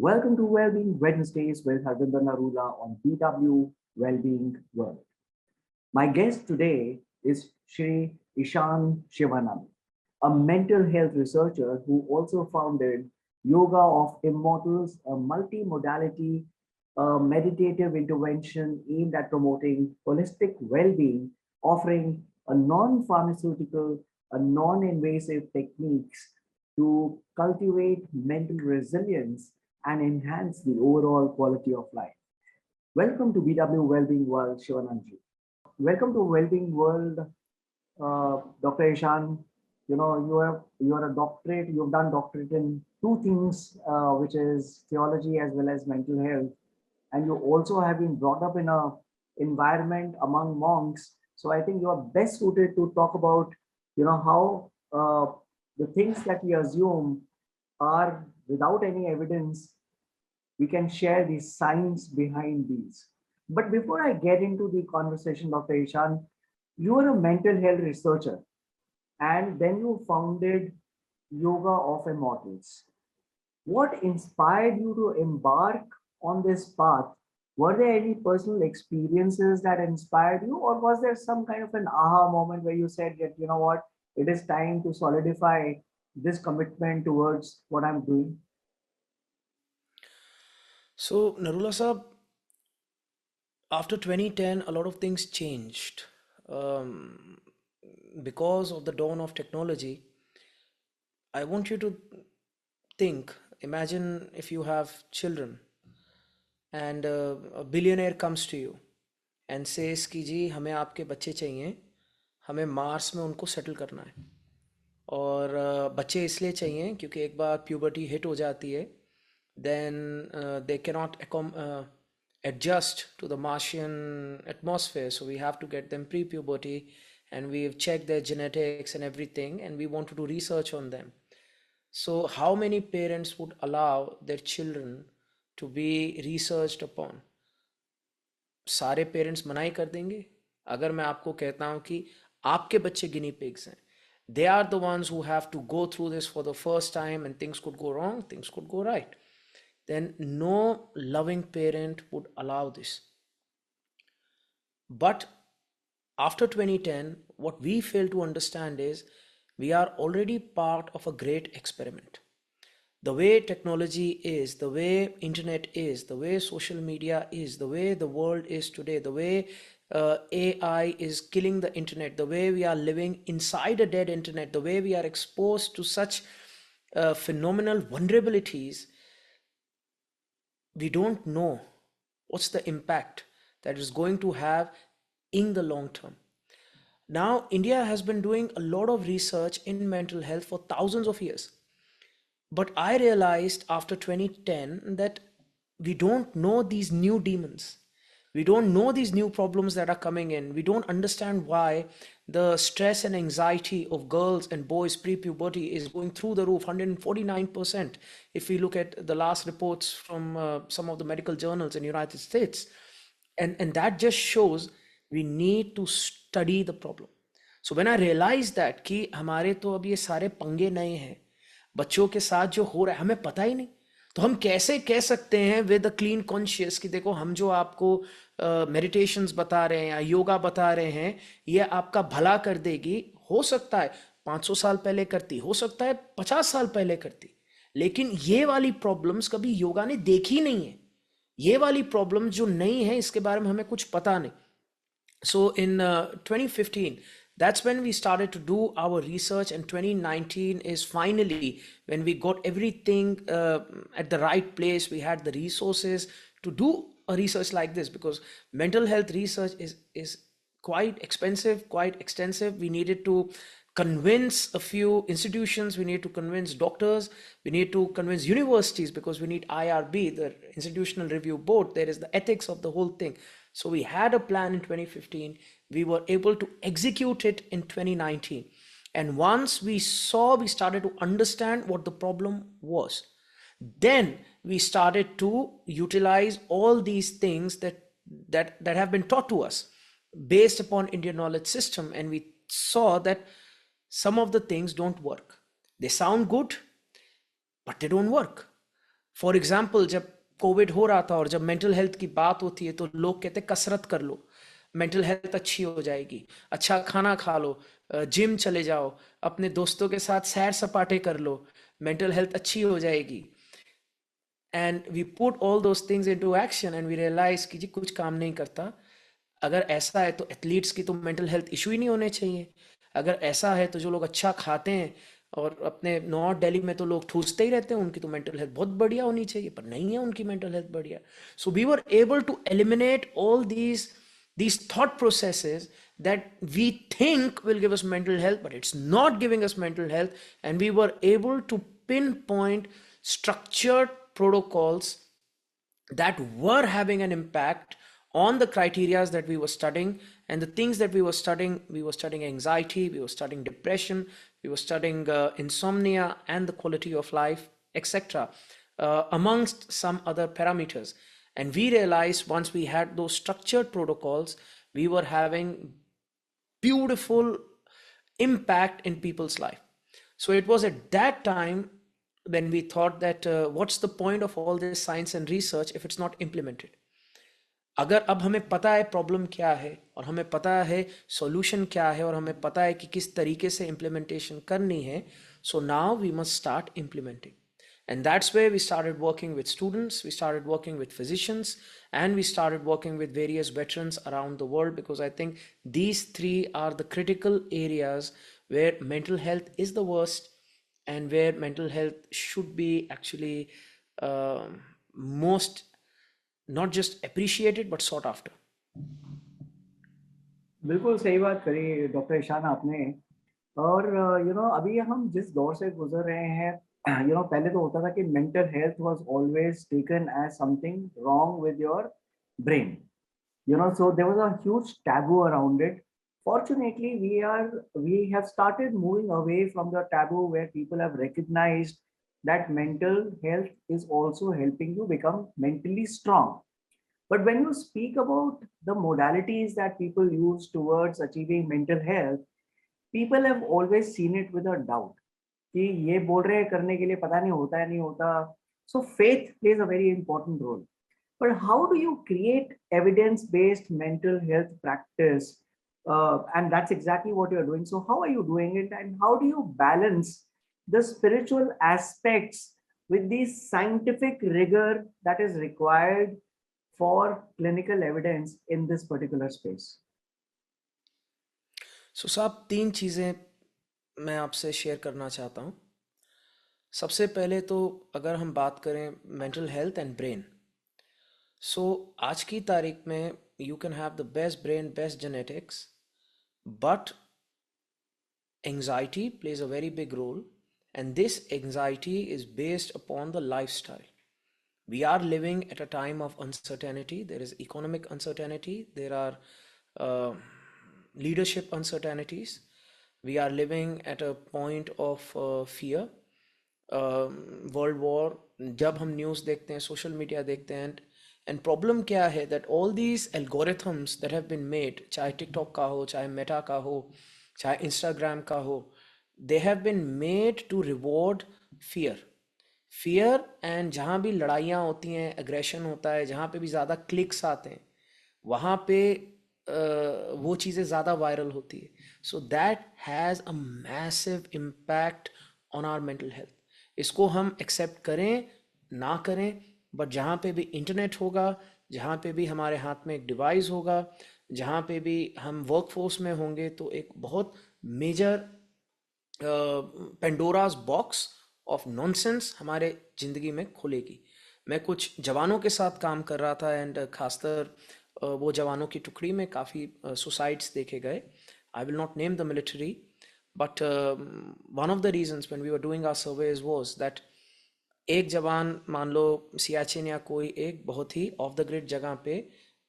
Welcome to Wellbeing Wednesdays with Harvinder Narula on BW Wellbeing World. My guest today is Shri Ishan Shivanand, a mental health researcher who also founded Yoga of Immortals, a multi-modality meditative intervention aimed at promoting holistic well-being, offering a non-pharmaceutical, a non-invasive techniques to cultivate mental resilience and enhance the overall quality of life. Welcome to BW Wellbeing World, Shivananji. Welcome to Wellbeing World, Dr. Ishan. You are a doctorate. You've done doctorate in two things, which is theology as well as mental health, and you also have been brought up in a environment among monks. So I think you are best suited to talk about, how the things that we assume are without any evidence. We can share the science behind these. But before I get into the conversation, Dr. Ishan, you are a mental health researcher and then you founded Yoga of Immortals. What inspired you to embark on this path? Were there any personal experiences that inspired you, or was there some kind of an aha moment where you said that, you know what, it is time to solidify this commitment towards what I'm doing? So, Narula Saab, after 2010, a lot of things changed. Um, because of the dawn of technology, I want you to think, imagine if you have children and a billionaire comes to you and says कि जी हमें आपके बच्चे चाहिए, हमें Mars में उनको settle करना है। और बच्चे इसलिए चाहिए क्योंकि एक बार प्यूबर्टी हिट हो जाती है, then they cannot adjust to the Martian atmosphere. So we have to get them pre-puberty, and we've checked their genetics and everything, and we want to do research on them. So how many parents would allow their children to be researched upon? सारे parents मना ही कर देंगे। अगर मैं आपको कहता हूँ कि आपके बच्चे गिनी पिग्स हैं, they are the ones who have to go through this for the first time, and things could go wrong, things could go right, then no loving parent would allow this. But after 2010, what we fail to understand is we are already part of a great experiment. The way technology is, the way internet is, the way social media is, the way the world is today, the way AI is killing the internet, the way we are living inside a dead internet, the way we are exposed to such phenomenal vulnerabilities, we don't know what's the impact that is going to have in the long term. Now, India has been doing a lot of research in mental health for thousands of years. But I realized after 2010 that we don't know these new demons. We don't know these new problems that are coming in. We don't understand why the stress and anxiety of girls and boys pre-puberty is going through the roof, 149%. If we look at the last reports from some of the medical journals in the United States, and that just shows we need to study the problem. So when I realized that कि हमारे तो अब ये सारे पंगे नए हैं, बच्चों के साथ जो हो रहा है हमें पता ही नहीं, तो हम कैसे कह सकते हैं विद अ क्लीन कॉन्शियस कि देखो हम जो आपको मेडिटेशंस बता रहे हैं या योगा बता रहे हैं ये आपका भला कर देगी। हो सकता है 500 साल पहले करती, हो सकता है 50 साल पहले करती, लेकिन ये वाली प्रॉब्लम्स कभी योगा ने देखी नहीं है। ये वाली प्रॉब्लम जो नई है इसके बारे में हमें कुछ पता नहीं। So in 2015, that's when we started to do our research, and 2019 is finally when we got everything at the right place. We had the resources to do a research like this, because mental health research is quite expensive, quite extensive. We needed to convince a few institutions, we need to convince doctors, we need to convince universities, because we need IRB, the Institutional Review Board. There is the ethics of the whole thing. So we had a plan in 2015. We were able to execute it in 2019. And once we started to understand what the problem was. Then we started to utilize all these things that have been taught to us based upon Indian knowledge system. And we saw that some of the things don't work. They sound good, but they don't work. For example जब Covid हो रहा था और जब mental health की बात होती है तो लोग कहते कसरत कर लो, मेंटल हेल्थ अच्छी हो जाएगी, अच्छा खाना खा लो, जिम चले जाओ, अपने दोस्तों के साथ सैर सपाटे कर लो, मेंटल हेल्थ अच्छी हो जाएगी। And we put all those things into action and we realize कि जी कुछ काम नहीं करता। अगर ऐसा है तो एथलीट्स की तो मेंटल हेल्थ इशू ही नहीं होने चाहिए। अगर ऐसा है तो जो लोग अच्छा खाते हैं और अपने नॉर्थ दिल्ली में तो लोग ठूसते ही रहते हैं, उनकी तो मेंटल हेल्थ बहुत बढ़िया होनी चाहिए, पर नहीं है उनकी मेंटल हेल्थ बढ़िया। So we were able to eliminate all these thought processes that we think will give us mental health, but it's not giving us mental health. And we were able to pinpoint structured protocols that were having an impact on the criterias that we were studying. And the things that we were studying anxiety, we were studying depression, we were studying insomnia and the quality of life, etc., amongst some other parameters. And we realized once we had those structured protocols, we were having beautiful impact in people's life. So it was at that time when we thought that what's the point of all this science and research if it's not implemented. अगर अब हमें पता है problem क्या है और हमें पता है सॉल्यूशन क्या है और हमें पता है कि किस तरीके से इम्प्लीमेंटेशन करनी है, so now we must start implementing. And that's where we started working with students, we started working with physicians, and we started working with various veterans around the world, because I think these three are the critical areas where mental health is the worst and where mental health should be actually most not just appreciated but sought after. बिल्कुल सही बात करी doctor Ishan आपने। और अभी हम जिस दौर से गुजर रहे हैं, पहले तो होता था कि mental health was always taken as something wrong with your brain, so there was a huge taboo around it. Fortunately, we have started moving away from the taboo, where people have recognized that mental health is also helping you become mentally strong. But when you speak about the modalities that people use towards achieving mental health, people have always seen it with a doubt कि ये बोल रहे हैं करने के लिए, पता नहीं होता है नहीं होता. So faith plays a very important role. But how do you create evidence-based mental health practice? And that's exactly what you're doing. So how are you doing it, and how do you balance the spiritual aspects with the scientific rigor that is required for clinical evidence in this particular space? सो साहब, तीन चीज़ें मैं आपसे share करना चाहता हूँ. सबसे पहले तो अगर हम बात करें मेंटल हेल्थ एंड ब्रेन, सो आज की तारीख में you can have the best brain, best genetics, but anxiety plays a very big role, and this anxiety is based upon the lifestyle. We are living at a time of uncertainty. There is economic uncertainty, there are uh, leadership uncertainties. We are living at a point of fear. World war, जब हम news देखते हैं, social media देखते हैं, and problem क्या है that all these algorithms that have been made, चाहे TikTok का हो, चाहे मेटा का हो, चाहे इंस्टाग्राम का हो, they have been made to reward fear. Fear, and जहाँ भी लड़ाइयाँ होती हैं, एग्रेशन होता है, जहाँ पे भी ज़्यादा क्लिक्स आते हैं, वहाँ पे वो चीज़ें ज़्यादा वायरल होती है. So that has a massive impact on our mental health. इसको हम एक्सेप्ट करें ना करें, बट जहाँ पे भी इंटरनेट होगा, जहाँ पे भी हमारे हाथ में एक डिवाइस होगा, जहाँ पे भी हम वर्कफोर्स में होंगे, तो एक बहुत major Pandora's box of nonsense हमारे ज़िंदगी में खुलेगी. मैं कुछ जवानों के साथ काम कर रहा था, एंड खासकर वो जवानों की टुकड़ी में काफ़ी सुसाइड्स देखे गए. I will not name the military, but one of the reasons when we were doing our surveys was that एक जवान मान लो सियाचिन या कोई एक बहुत ही ऑफ द ग्रिड जगह पे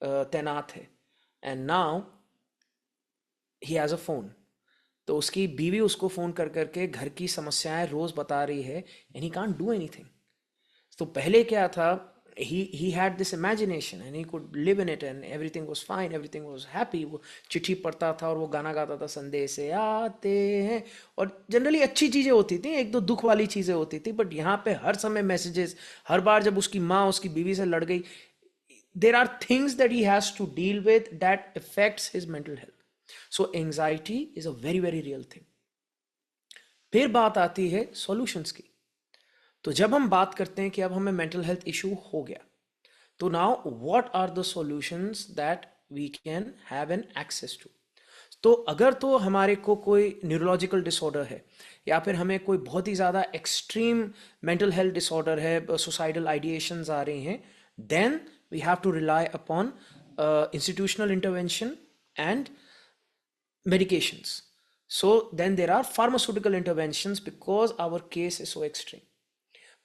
तैनात है, and now he has a phone. तो उसकी बीवी उसको फ़ोन कर करके घर की समस्याएं रोज़ बता रही है, and he can't do anything. तो पहले क्या था, he had this imagination and he could live in it and everything was fine, everything was happy. वो चिट्ठी पढ़ता था और वो गाना गाता था, संदेश से आते हैं, और जनरली अच्छी चीजें होती थी, एक दो दुख वाली चीजें होती थी, बट यहाँ पे हर समय मैसेजेस, हर बार जब उसकी माँ उसकी बीवी से लड़ गई, there are things that he has to deal with that affects his mental health. So anxiety is a very very real thing. फिर बात आती है सॉल्यूशंस की. तो जब हम बात करते हैं कि अब हमें मेंटल हेल्थ इशू हो गया, तो now what are the solutions that we can have an access to. तो अगर तो हमारे को कोई न्यूरोलॉजिकल डिसऑर्डर है, या फिर हमें कोई बहुत ही ज़्यादा एक्सट्रीम मेंटल हेल्थ डिसऑर्डर है, सुसाइडल आइडिएशंस आ रही हैं, then we have to rely upon institutional intervention and medications. So then there are pharmaceutical interventions because our case is so extreme.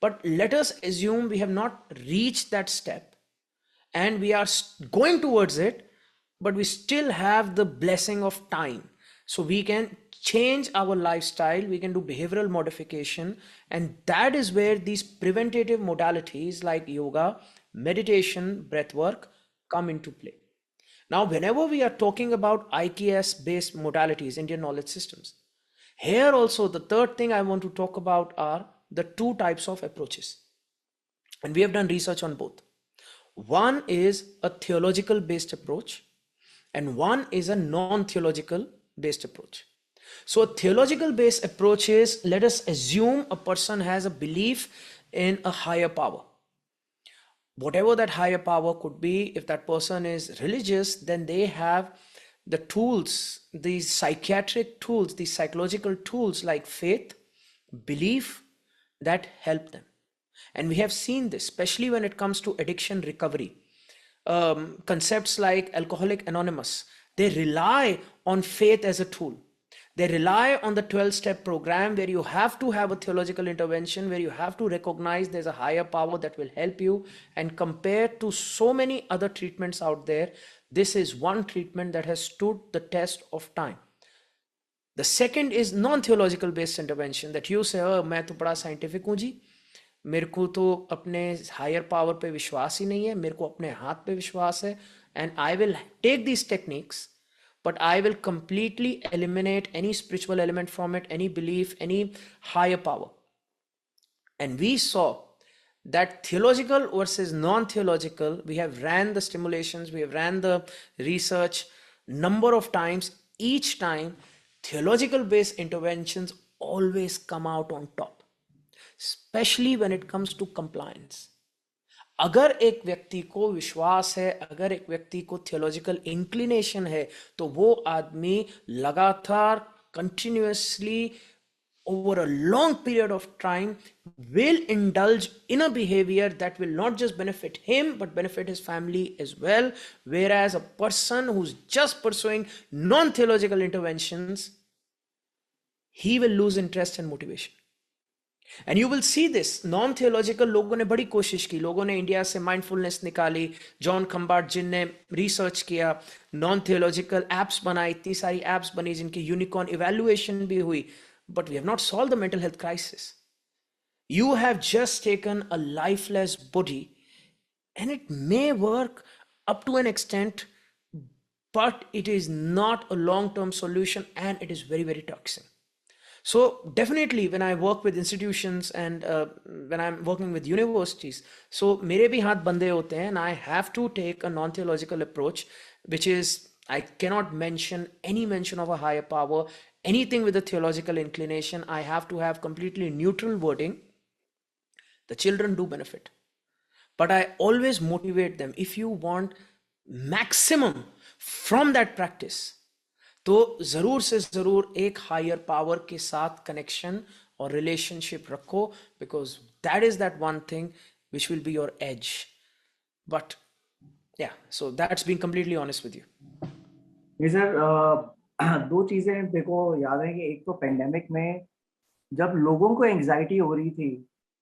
But let us assume we have not reached that step and we are going towards it, but we still have the blessing of time. So we can change our lifestyle, we can do behavioral modification, and that is where these preventative modalities like yoga, meditation, breath work come into play. Now, whenever we are talking about IKS based modalities, Indian knowledge systems, here also the third thing I want to talk about are the two types of approaches. And we have done research on both. One is a theological based approach, and one is a non theological based approach. So, a theological based approach is, let us assume a person has a belief in a higher power. Whatever that higher power could be, if that person is religious, then they have the tools, these psychiatric tools, these psychological tools like faith, belief, that help them. And we have seen this, especially when it comes to addiction recovery. Concepts like Alcoholic Anonymous, they rely on faith as a tool. They rely on the 12-step program where you have to have a theological intervention, where you have to recognize there's a higher power that will help you. And compared to so many other treatments out there, this is one treatment that has stood the test of time. The second is non-theological based intervention, that you say, oh, मैं तो बड़ा scientific हूँ जी, मेरे को तो अपने higher power पे विश्वास ही नहीं है, मेरे को अपने हाथ पे विश्वास है, and I will take these techniques, but I will completely eliminate any spiritual element from it, any belief, any higher power. And we saw that theological versus non-theological, we have ran the stimulations, we have ran the research number of times. Each time, theological based interventions always come out on top, especially when it comes to compliance. अगर एक व्यक्ति को विश्वास है, अगर एक व्यक्ति को थियोलॉजिकल इंक्लिनेशन है, तो वो आदमी लगातार continuously over a long period of time will indulge in a behavior that will not just benefit him but benefit his family as well. Whereas a person who's just pursuing non-theological interventions, he will lose interest and motivation. And you will see this. Non-theological लोगों ने बड़ी कोशिश की, लोगों ने India से mindfulness निकाली, John खम्बार्ट जिन ने रिसर्च किया, non-theological एप्स बनाई, इतनी सारी एप्स बनी जिनकी यूनिकॉर्न इवैल्यूएशन भी हुई, but we have not solved the mental health crisis. You have just taken a lifeless body, and it may work up to an extent, but it is not a long-term solution and it is very, very toxic. So definitely when I work with institutions and when I'm working with universities, so मेरे भी हाथ बंधे होते हैं, and I have to take a non-theological approach, which is I cannot mention any mention of a higher power, anything with a theological inclination. I have to have completely neutral wording. The children do benefit, but I always motivate them. If you want maximum from that practice, तो जरूर से जरूर एक higher power के साथ connection और relationship रखो, because that is that one thing which will be your edge. But yeah so that's being completely honest with you. ये सर दो चीजें मेरे को याद है कि एक तो पेंडेमिक में जब लोगों को एंजाइटी हो रही थी,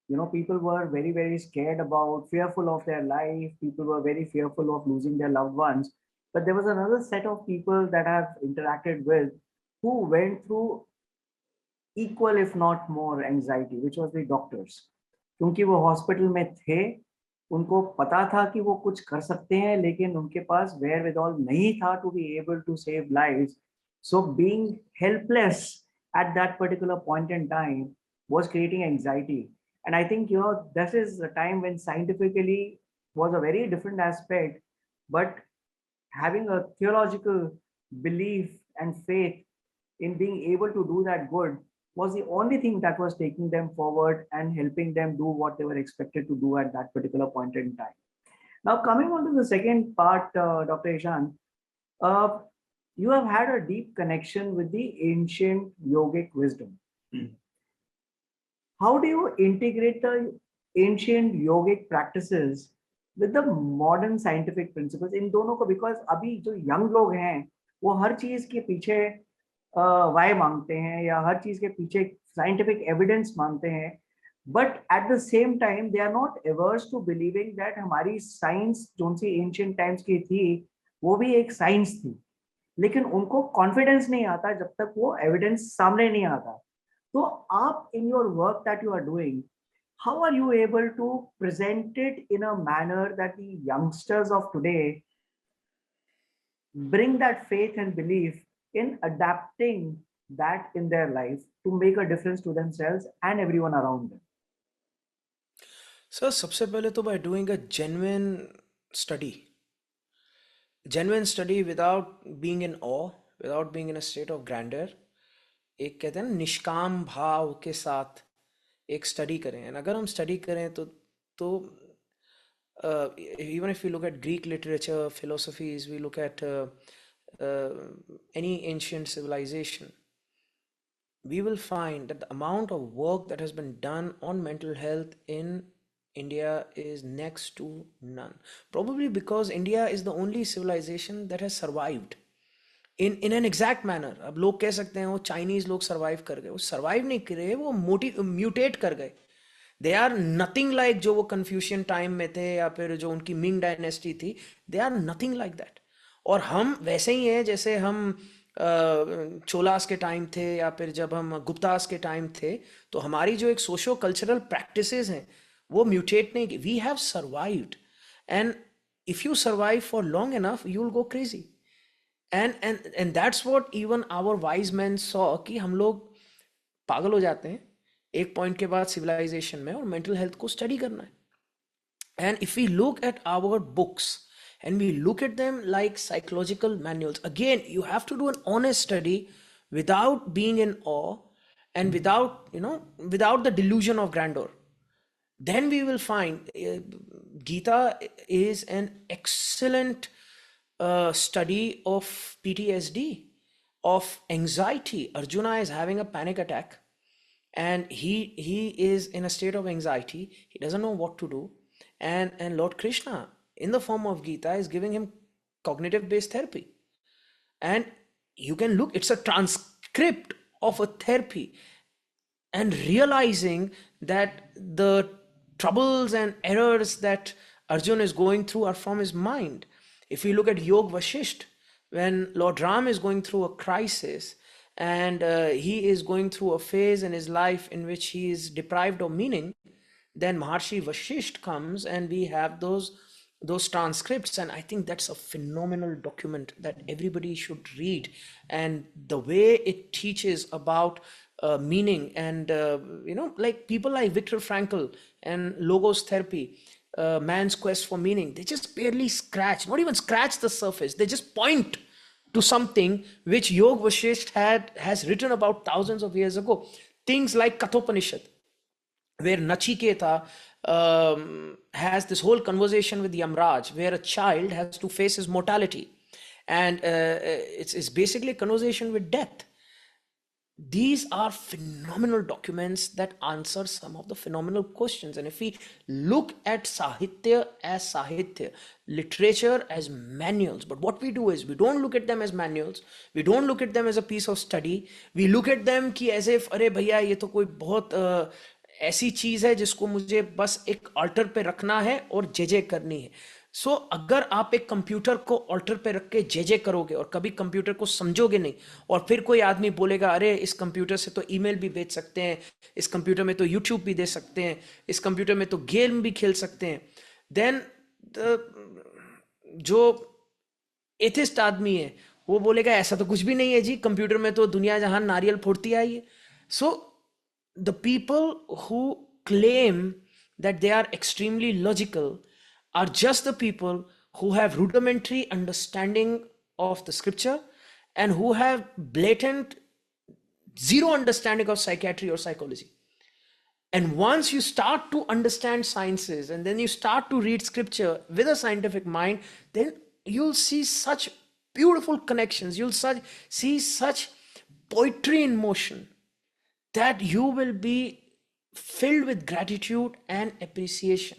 you know, people were very very scared about, fearful of their life, people were very fearful of losing their loved ones. But there was another set of people that I've interacted with who went through equal if not more anxiety, which was the doctors. क्योंकि वो hospital में थे, उनको पता था कि वो कुछ कर सकते हैं, लेकिन उनके पास वेयर विद ऑल नहीं था to be able to save lives. So being helpless at that particular point in time was creating anxiety. And I think, this is a time when scientifically was a very different aspect, but having a theological belief and faith in being able to do that good was the only thing that was taking them forward and helping them do what they were expected to do at that particular point in time. Now, coming on to the second part, Dr. Ishan, uh, you have had a deep connection with the ancient yogic wisdom. How do you integrate the ancient yogic practices with the modern scientific principles इन दोनों को? Because अभी जो young लोग हैं वो हर चीज के पीछे वाई मांगते हैं या हर चीज के पीछे साइंटिफिक एविडेंस मांगते हैं, but at the same time they are not averse to believing that हमारी साइंस जो सी एंशियंट टाइम्स की थी वो भी एक साइंस थी, लेकिन उनको कॉन्फिडेंस नहीं आता जब तक वो एविडेंस सामने नहीं आता. तो आप in your work that you are doing, how are you able to present it in a manner that the youngsters of today bring that faith and belief in adapting that in their life to make a difference to themselves and everyone around them? Sir सबसे पहले तो by doing a genuine study without being in awe, without being in a state of grandeur. एक कहते हैं ना निष्काम भाव के साथ एक स्टडी करें. एंड अगर हम स्टडी करें तो even if we look at Greek literature, philosophies, we look at any ancient civilization, we will find that the amount of work that has been done on mental health in India is next to none. Probably because India is the only civilization that has survived in an exact manner. अब लोग कह सकते हैं वो Chinese लोग survive कर गए, वो सर्वाइव नहीं करे, वो म्यूटेट कर गए. दे आर नथिंग लाइक जो वो कन्फ्यूशियन टाइम में थे या फिर जो उनकी मिंग डायनेस्टी थी. They are nothing like that. और हम वैसे ही हैं जैसे हम चोलास के टाइम थे या फिर जब हम गुप्तास के टाइम थे. तो हमारी जो एक सोशो कल्चरल प्रैक्टिसेस हैं वो म्यूटेट नहीं की. We have survived, and if you survive for long enough you will go crazy. And that's what even our wise man saw कि हम लोग पागल हो जाते हैं एक पॉइंट के बाद सिविलाइजेशन में, और मेंटल हेल्थ को स्टडी करना है. And if we look at our books and we look at them like psychological manuals, again you have to do an honest study without being in awe and without the delusion of grandeur. Then we will find Gita is an excellent study of PTSD, of anxiety. Arjuna is having a panic attack and he is in a state of anxiety. He doesn't know what to do, and Lord Krishna in the form of Gita is giving him cognitive based therapy. And you can look, it's a transcript of a therapy, and realizing that the troubles and errors that Arjun is going through are from his mind. If we look at Yog Vashisht, when Lord Ram is going through a crisis and he is going through a phase in his life in which he is deprived of meaning, then Maharshi Vashisht comes and we have those transcripts. And I think that's a phenomenal document that everybody should read. And the way it teaches about meaning and like people like Viktor Frankl and logos therapy, man's quest for meaning, they just barely scratch, not even scratch the surface. They just point to something which Yog Vashisht has written about thousands of years ago. Things like Kathopanishad, where Nachiketa has this whole conversation with Yamraj, where a child has to face his mortality, and it's basically a conversation with death. These are phenomenal documents that answer some of the phenomenal questions. And if we look at Sahitya as Sahitya, literature as manuals, but what we do is we don't look at them as manuals, we don't look at them as a piece of study, we look at them कि as if अरे भैया ये तो कोई बहुत ऐसी चीज है जिसको मुझे बस एक ऑल्टर पे रखना है और जे करनी है. सो अगर आप एक कंप्यूटर को ऑल्टर पे रख के जे करोगे और कभी कंप्यूटर को समझोगे नहीं, और फिर कोई आदमी बोलेगा अरे इस कंप्यूटर से तो ईमेल भी भेज सकते हैं, इस कंप्यूटर में तो यूट्यूब भी दे सकते हैं, इस कंप्यूटर में तो गेम भी खेल सकते हैं, देन जो एथिस्ट आदमी है वो बोलेगा ऐसा तो कुछ भी नहीं है जी, कंप्यूटर में तो दुनिया जहान नारियल फोड़ती आई है. So the people who claim that they are extremely logical are just the people who have rudimentary understanding of the scripture and who have blatant zero understanding of psychiatry or psychology. And once you start to understand sciences and then you start to read scripture with a scientific mind, then you'll see such beautiful connections. You'll see such poetry in motion that you will be filled with gratitude and appreciation.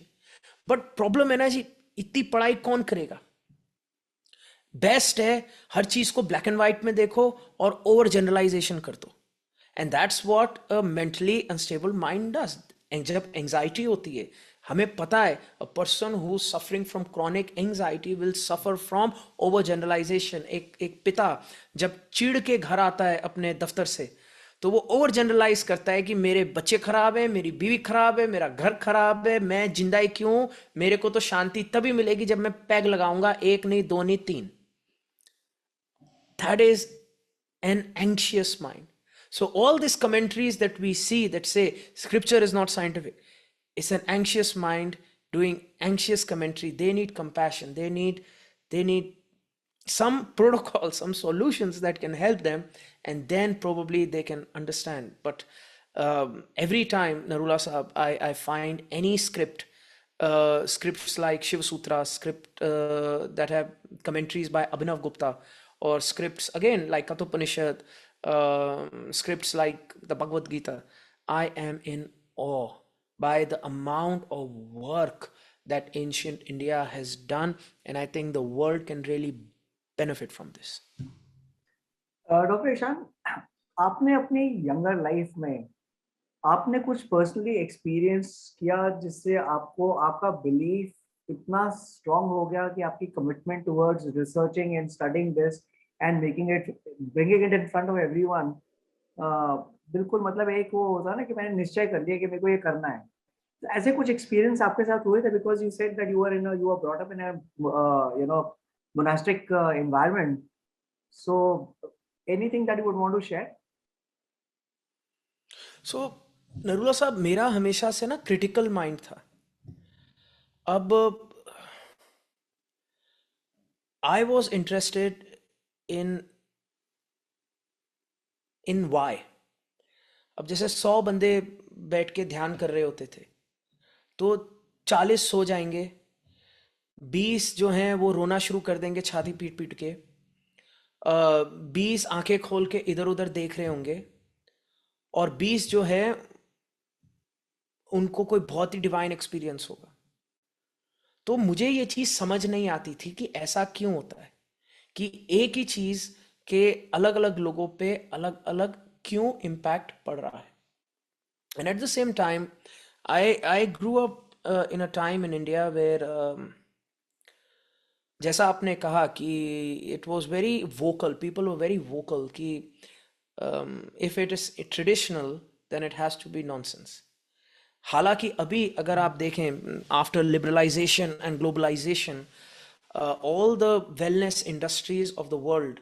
But problem है ना जी, इतनी पढ़ाई कौन करेगा? Best है हर चीज को black and white में देखो और ओवर जनरलाइजेशन कर दो. And that's what a mentally unstable mind does. जब एंजाइटी होती है, हमें पता है a person who suffering from chronic anxiety will suffer from over generalization. एक पिता जब चिढ़ के घर आता है अपने दफ्तर से, तो वो ओवर जनरलाइज करता है कि मेरे बच्चे खराब है, मेरी बीवी खराब है, मेरा घर खराब है, मैं जिंदा ही क्यों, मेरे को तो शांति तभी मिलेगी जब मैं पैग लगाऊंगा, एक नहीं दो नहीं तीन. That is an anxious mind. So all these commentaries that we see that say scripture is not scientific, it's an anxious mind doing anxious commentary. They need compassion. They need some protocol, some solutions that can help them, and then probably they can understand. But every time, Narula Sahab, I find any scripts like Shiva Sutra, that have commentaries by Abhinav Gupta, or scripts again like Kathopanishad, scripts like the Bhagavad Gita, I am in awe by the amount of work that ancient India has done, and I think the world can really benefit from this. Doctor Ishan, आपने अपनी younger life में आपने कुछ personally experience किया जिससे आपको आपका belief इतना स्ट्रांग हो गया कि आपकी commitment towards researching and studying this and making it bringing it in front of everyone, बिल्कुल मतलब एक वो होता है ना कि मैंने निश्चय कर लिया कि मेरे को ये करना है. तो ऐसे कुछ एक्सपीरियंस आपके साथ हुए थे? Because you said that you are brought up in a monastic environment. So anything that you would want to share? So Narula साहब, मेरा हमेशा से ना क्रिटिकल माइंड था. अब I was interested in why. अब जैसे 100 बंदे बैठ के ध्यान कर रहे होते थे, तो 40 सो जाएंगे, 20 जो हैं वो रोना शुरू कर देंगे छाती पीट पीट के, 20 आंखें खोल के इधर उधर देख रहे होंगे, और 20 जो है उनको कोई बहुत ही डिवाइन एक्सपीरियंस होगा. तो मुझे ये चीज़ समझ नहीं आती थी कि ऐसा क्यों होता है कि एक ही चीज़ के अलग अलग लोगों पे अलग अलग क्यों इम्पैक्ट पड़ रहा है. And at the same time I grew up in a time in India where, जैसा आपने कहा कि it was very vocal, people were very vocal कि if it is traditional then it has to be nonsense. हालांकि अभी अगर आप देखें after liberalisation and globalisation, all the wellness industries of the world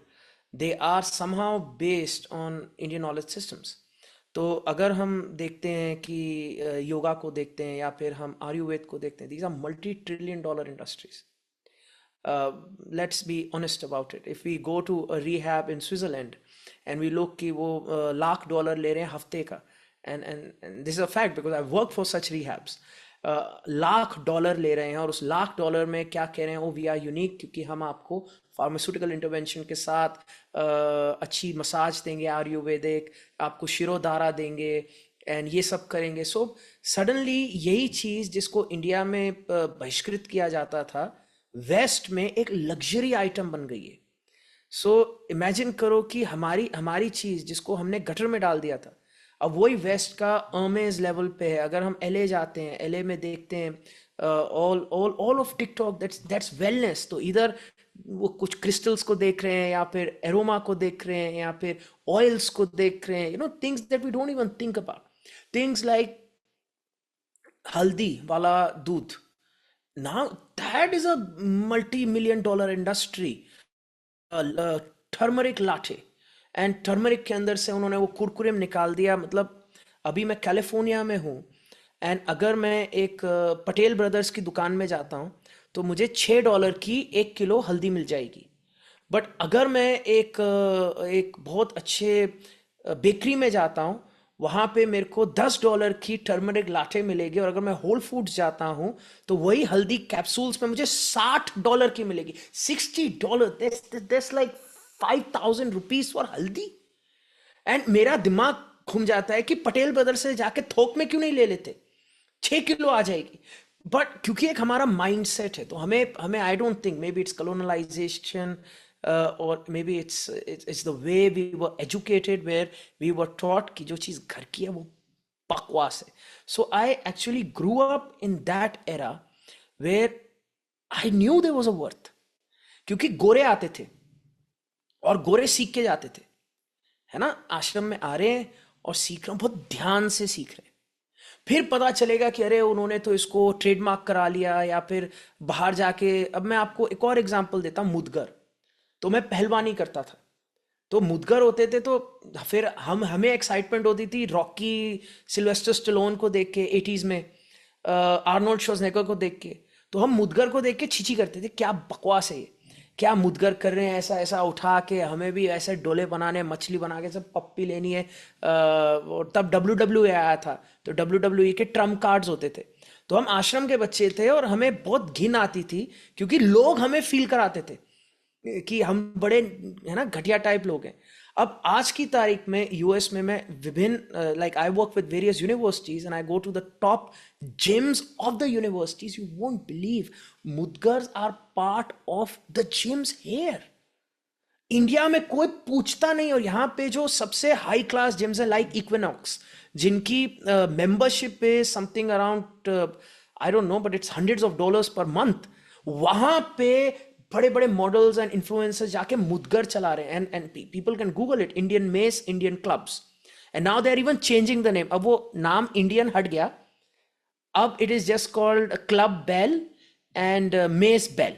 they are somehow based on Indian knowledge systems. तो अगर हम देखते हैं कि योगा को देखते हैं या फिर हम आयुर्वेद को देखते हैं, these are multi trillion dollar industries. Let's be honest about it. If we go to a rehab in Switzerland and we look कि वो $1,00,000 ले रहे हैं हफ्ते का, and this is a fact because I've worked for such rehabs. $1,00,000 ले रहे हैं, और उस $1,00,000 में क्या कह रहे हैं, वो वी आर यूनिक क्योंकि हम आपको फार्मास्यूटिकल इंटरवेंशन के साथ अच्छी मसाज देंगे, आयुर्वेदिक, आपको शिरोधारा देंगे एंड ये सब करेंगे. सो सडनली यही चीज़ जिसको इंडिया में बहिष्कृत किया जाता था, वेस्ट में एक लग्जरी आइटम बन गई है. सो इमेजिन करो कि हमारी चीज़ जिसको हमने गटर में डाल दिया था, अब वही वेस्ट का अमेज लेवल पे है. अगर हम एलए जाते हैं, एलए में देखते हैं all of TikTok, that's wellness. तो इधर वो कुछ क्रिस्टल्स को देख रहे हैं, या फिर एरोमा को देख रहे हैं, या फिर ऑयल्स को देख रहे हैं, things that we don't even think about. Things like हल्दी वाला दूध, Now that is a multi-million dollar industry. Turmeric latte, and turmeric के अंदर से उन्होंने वो कुरकुरे में निकाल दिया। मतलब अभी मैं कैलिफोर्निया में हूँ, एंड अगर मैं एक पटेल ब्रदर्स की दुकान में जाता हूँ तो मुझे $6 की 1 किलो हल्दी मिल जाएगी। बट अगर मैं एक बहुत अच्छे बेकरी में जाता हूँ, वहाँ पे मेरे को $10 की टर्मरिक लाटे मिलेगी, और अगर मैं होल फूड्स जाता हूँ तो वही हल्दी कैप्सूल्स में मुझे $60 की मिलेगी। $60, दैट्स लाइक 5,000 रुपीज फॉर हल्दी। एंड मेरा दिमाग घूम जाता है कि पटेल ब्रदर से जाके थोक में क्यों नहीं ले लेते, 6 किलो आ जाएगी। बट क्योंकि एक हमारा माइंड सेट है, तो हमें हमें I don't think, maybe it's colonisation, और maybe it's the way we were educated, where we were taught कि जो चीज़ घर की है वो बकवास है। So I actually grew up in that era where I knew there was a worth, क्योंकि गोरे आते थे और गोरे सीख के जाते थे, है ना, आश्रम में आ रहे हैं और सीख रहे हैं, बहुत ध्यान से सीख रहे हैं। फिर पता चलेगा कि अरे उन्होंने तो इसको ट्रेडमार्क करा लिया, या फिर बाहर जाके। अब मैं आपको एक और एग्जांपल देता हूँ, मुदगर। तो मैं पहलवानी करता था, तो मुदगर होते थे, तो फिर हमें एक्साइटमेंट होती थी रॉकी सिल्वेस्टर स्टेलोन को देख के, 80s में आर्नोल्ड श्वार्ज़नेगर को देख के। तो हम मुदगर को देख के छीछी करते थे, क्या बकवास है ये, क्या मुदगर कर रहे हैं, ऐसा ऐसा उठा के, हमें भी ऐसे डोले बनाने, मछली बना के सब पप्पी लेनी है। और तब WWE आया था, तो WWE के ट्रम्प कार्ड्स होते थे। तो हम आश्रम के बच्चे थे और हमें बहुत घिन आती थी, क्योंकि लोग हमें फील कराते थे कि हम बड़े, है ना, घटिया टाइप लोग हैं। अब आज की तारीख में यूएस में मैं विभिन्न, like I work with various universities, and I go to the top gyms of the universities. You won't believe, mudgars are part of the gyms here. India में कोई पूछता नहीं, और यहाँ पे जो सबसे हाई क्लास जिम्स है, लाइक इक्विनॉक्स, जिनकी membership is something around, I don't know, but it's $100s per month. वहां पे बड़े बड़े मॉडल्स एंड इन्फ्लुएंसर्स जाके मुदगर चला रहे हैं, and people can Google it, Indian mace, Indian clubs. And now they are even changing the name. अब वो नाम इंडियन हट गया, अब it is just called club bell and mace bell.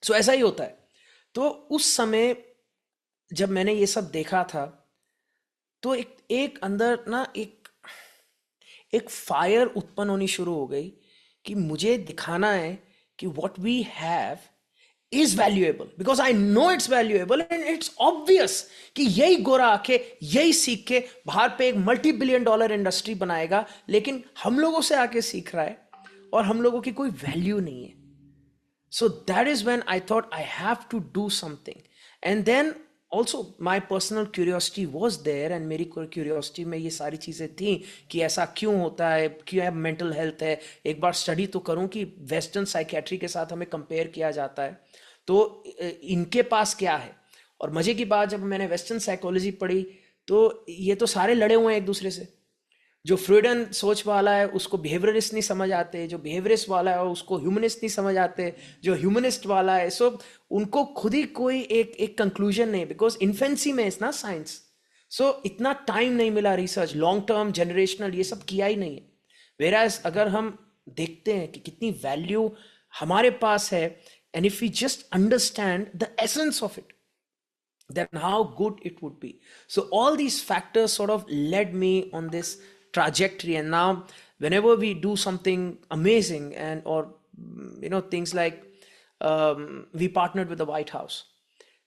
So ऐसा ही होता है। तो उस समय जब मैंने ये सब देखा था, तो एक एक अंदर ना एक एक फायर उत्पन्न होनी शुरू हो गई, कि मुझे दिखाना है कि what we have is valuable, because I know it's valuable, and it's obvious कि यही गोरा आके यही सीख के बाहर पे एक $multi-billion इंडस्ट्री बनाएगा, लेकिन हम लोगों से आके सीख रहा है और हम लोगों की कोई वैल्यू नहीं है। So that is when I thought I have to do something. And then also my personal curiosity was there, and मेरी curiosity में ये सारी चीज़ें थी कि ऐसा क्यों होता है, क्यों मेंटल हेल्थ है, एक बार स्टडी तो करूं कि वेस्टर्न साइकेट्री के साथ हमें कंपेयर किया जाता है, तो इनके पास क्या है। और मज़े की बात, जब मैंने वेस्टर्न साइकोलॉजी पढ़ी, तो ये तो सारे लड़े हुए हैं एक दूसरे से। जो फ्रूडन सोच वाला है उसको बिहेवियरिस्ट नहीं समझ आते, जो बिहेवियरिस्ट वाला है उसको ह्यूमनिस्ट नहीं समझ आते, जो ह्यूमनिस्ट वाला है, सो उनको खुद ही कोई एक एक कंक्लूजन नहीं, बिकॉज इन्फेंसी में इज ना साइंस। सो इतना टाइम नहीं मिला रिसर्च, लॉन्ग टर्म, जनरेशनल, ये सब किया ही नहीं है। वेराज अगर हम देखते हैं कि कितनी वैल्यू हमारे पास है, and if we just understand the essence of it, then how good it would be. So all these factors sort of led me on this trajectory, and now whenever we do something amazing, and or things like, we partnered with the White House,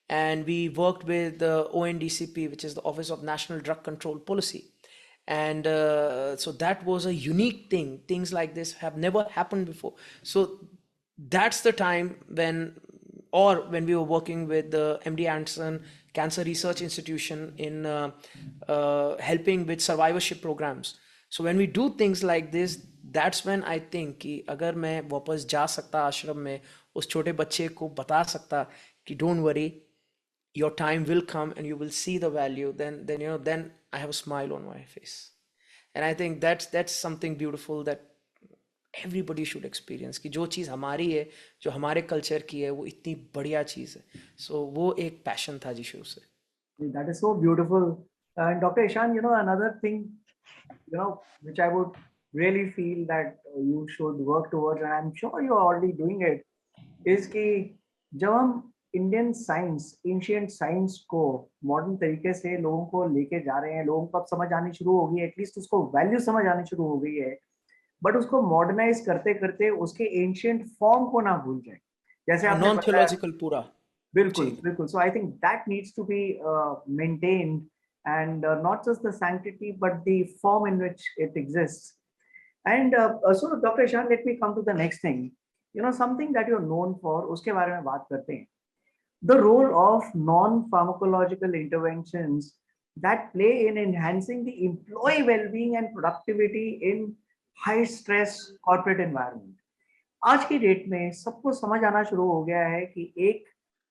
and we worked with the ONDCP, which is the Office of National Drug Control Policy. And so that was a unique thing. Things like this have never happened before. So that's the time when, or when we were working with the MD Anderson Cancer Research Institution in helping with survivorship programs. So when we do things like this, that's when I think कि अगर मैं वापस जा सकता आश्रम में, उस छोटे बच्चे को बता सकता कि don't worry, your time will come and you will see the value, then I have a smile on my face. And I think that's something beautiful that everybody should experience, कि जो चीज़ हमारी है, जो हमारे कल्चर की है, वो इतनी बढ़िया चीज़ है। So वो एक पैशन था जी शुरू से। That is so beautiful. And Dr. Ishan, another thing, which I would really feel that you should work towards, and I'm sure you're already doing it, is कि जब हम इंडियन साइंस, एंशियंट साइंस को modern तरीके से लोगों को लेके जा रहे हैं, लोगों को अब समझ आनी शुरू हो गई है, एटलीस्ट उसको वैल्यू समझ आनी शुरू हो गई है, बट उसको मॉडर्नाइज करते करते उसके एंशियंट फॉर्म को ना भूल जाए, जैसे हाँ, आपने नॉन बताया। थियोलॉजिकल पूरा। बिल्कुल जी। बिल्कुल, so I think that needs to be maintained, and not just the sanctity but the form in which it exists. And so Dr. Ishan, let me come to the next thing. You know, something that you're known for, उसके बारे में बात करते हैं. The role of non-pharmacological interventions that play in enhancing the employee well-being and productivity in high stress corporate environment. आज की date में सबको समझ आना शुरू हो गया है कि एक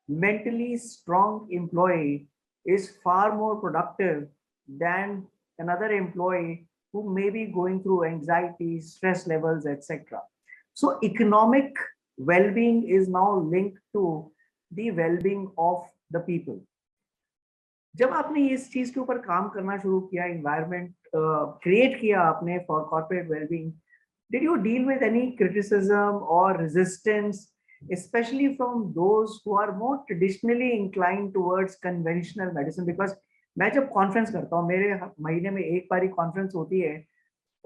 mentally strong employee is far more productive than another employee who may be going through anxiety, stress levels, etc. So economic well-being is now linked to the well-being of the people. जब आपने इस चीज के ऊपर काम करना शुरू किया, environment क्रिएट किया आपने for corporate well-being, did you deal with any criticism or resistance, especially from those who are more traditionally inclined towards conventional medicine? Because मैं जब कॉन्फ्रेंस करता हूँ, मेरे महीने में एक बारी कॉन्फ्रेंस होती है,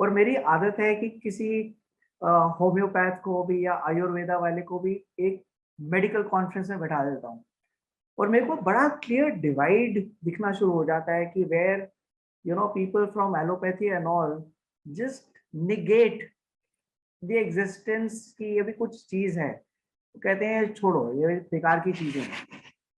और मेरी आदत है कि किसी होम्योपैथ को भी या आयुर्वेदा वाले को भी एक मेडिकल कॉन्फ्रेंस में बैठा देता हूँ, और मेरे को बड़ा क्लियर डिवाइड दिखना शुरू हो जाता है कि where people from allopathy and all just negate the existence की ये भी कुछ चीज है, तो कहते हैं छोड़ो ये बेकार की चीजें हैं.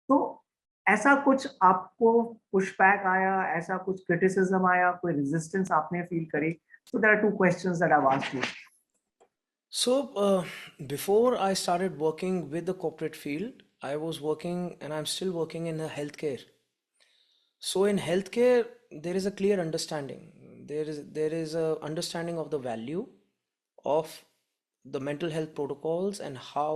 तो ऐसा कुछ आपको पुशबैक आया, ऐसा कुछ क्रिटिसिज्म आया, कोई रेजिस्टेंस आपने फील करी? So there are two questions that I have asked you. So, before I started working with the corporate field, I was working and I'm still working in the healthcare. So, in healthcare, there is a clear understanding. There is a understanding of the value of the mental health protocols and how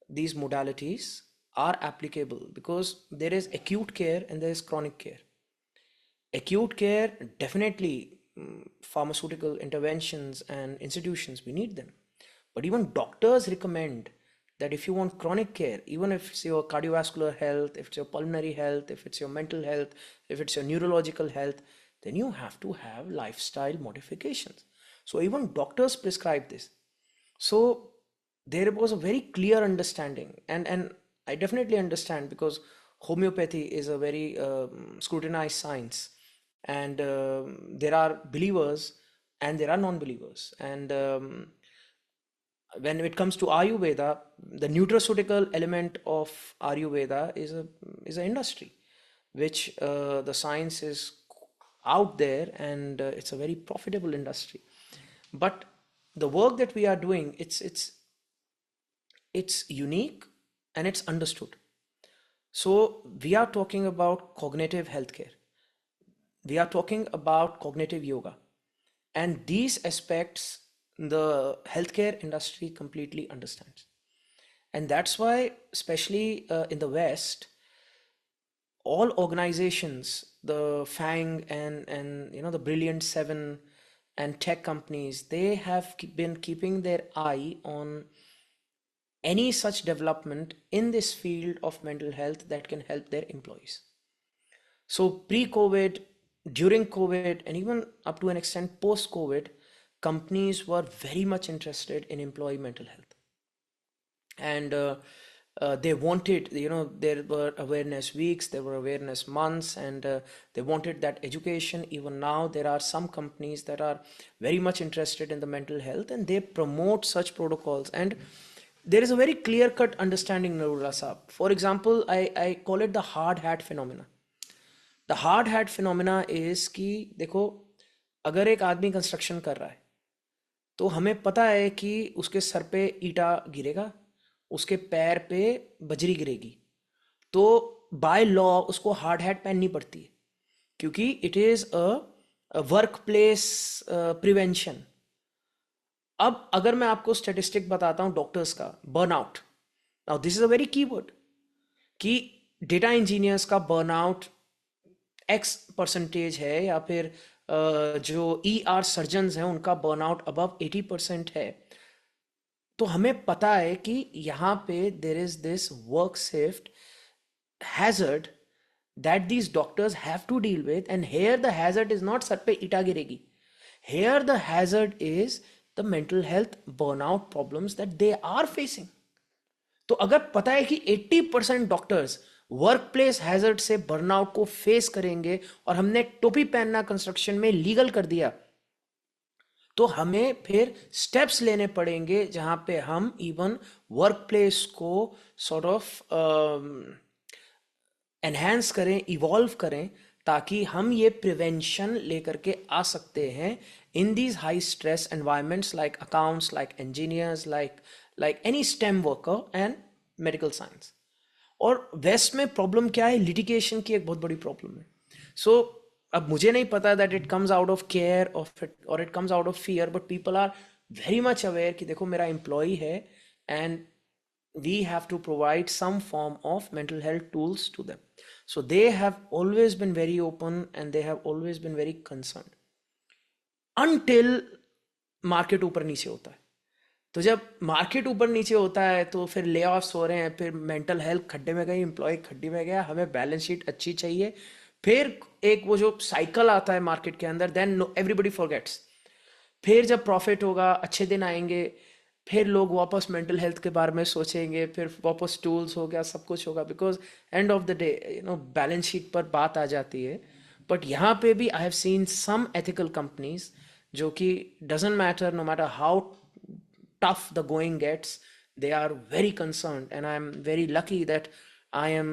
these modalities are applicable, because there is acute care and there is chronic care. Acute care, definitely, pharmaceutical interventions and institutions, we need them. But even doctors recommend that if you want chronic care, even if it's your cardiovascular health, if it's your pulmonary health, if it's your mental health, if it's your neurological health, then you have to have lifestyle modifications. So even doctors prescribe this. So there was a very clear understanding, and I definitely understand, because homeopathy is a very scrutinized science, and there are believers and there are non-believers, and when it comes to Ayurveda, the nutraceutical element of Ayurveda is an industry which the science is out there, and it's a very profitable industry. But the work that we are doing, it's unique and it's understood. So we are talking about cognitive healthcare. We are talking about cognitive yoga, and these aspects the healthcare industry completely understands. And that's why, especially in the West, all organizations, the FANG and the Brilliant Seven and tech companies, they have been keeping their eye on any such development in this field of mental health that can help their employees. So pre-COVID, during COVID, and even up to an extent post-COVID, companies were very much interested in employee mental health, and they wanted, there were awareness weeks, there were awareness months, and they wanted that education. Even now there are some companies that are very much interested in the mental health, and they promote such protocols. And there is a very clear cut understanding, Narula Saab. For example, I call it the hard hat phenomena. The hard hat phenomena is कि देखो, अगर एक आदमी construction कर रहा है तो हमें पता है कि उसके सर पे ईटा गिरेगा, उसके पैर पे बजरी गिरेगी, तो बाय लॉ उसको हार्ड हैट पहननी पड़ती है, क्योंकि it is a work place prevention. अब अगर मैं आपको स्टेटिस्टिक बताता हूँ डॉक्टर्स का, burnout, now this is a very की वर्ड, कि डेटा इंजीनियर्स का बर्नआउट X परसेंटेज है, या फिर जो ER सर्जन्स हैं उनका बर्नआउट अबव 80% है, तो हमें पता है कि यहाँ पे there is this work shift hazard that these doctors have to deal with, and here the hazard is not sir पे ईटा गिरेगी, here the hazard is the mental health burnout problems that they are facing. तो अगर पता है कि 80% doctors work place hazard से burnout को face करेंगे और हमने टोपी पहनना कंस्ट्रक्शन में लीगल कर दिया, तो हमें फिर स्टेप्स लेने पड़ेंगे जहां पे हम इवन वर्क प्लेस को सॉर्ट ऑफ एनहेंस करें, इवॉल्व करें, ताकि हम ये प्रिवेंशन लेकर के आ सकते हैं in these high stress environments like accounts, like engineers, like any stem worker and medical science. और वेस्ट में प्रॉब्लम क्या है? लिटिगेशन की एक बहुत बड़ी प्रॉब्लम है. सो अब मुझे नहीं पता that it comes out of care और it comes out of fear, but people are very much aware कि देखो मेरा एम्प्लॉय है and we have to provide some form of mental health tools to them. So they have always been very open and they have always been very concerned until market ऊपर नीचे होता है. तो जब मार्केट ऊपर नीचे होता है तो फिर ले ऑफ्स हो रहे हैं, फिर मेंटल हेल्थ खड्डे में गई, एम्प्लॉय खड्डे में गया, हमें बैलेंस शीट अच्छी चाहिए, फिर एक वो जो साइकिल आता है मार्केट के अंदर, देन एवरीबडी फॉरगेट्स. फिर जब प्रॉफिट होगा, अच्छे दिन आएंगे, फिर लोग वापस मेंटल हेल्थ के बारे में सोचेंगे, फिर वापस टूल्स हो गया, सब कुछ होगा, because end of the day balance sheet पर बात आ जाती है. बट यहाँ पे भी I have seen some ethical companies जो कि doesn't matter, no matter how tough the going gets, they are very concerned, and I am very lucky that I am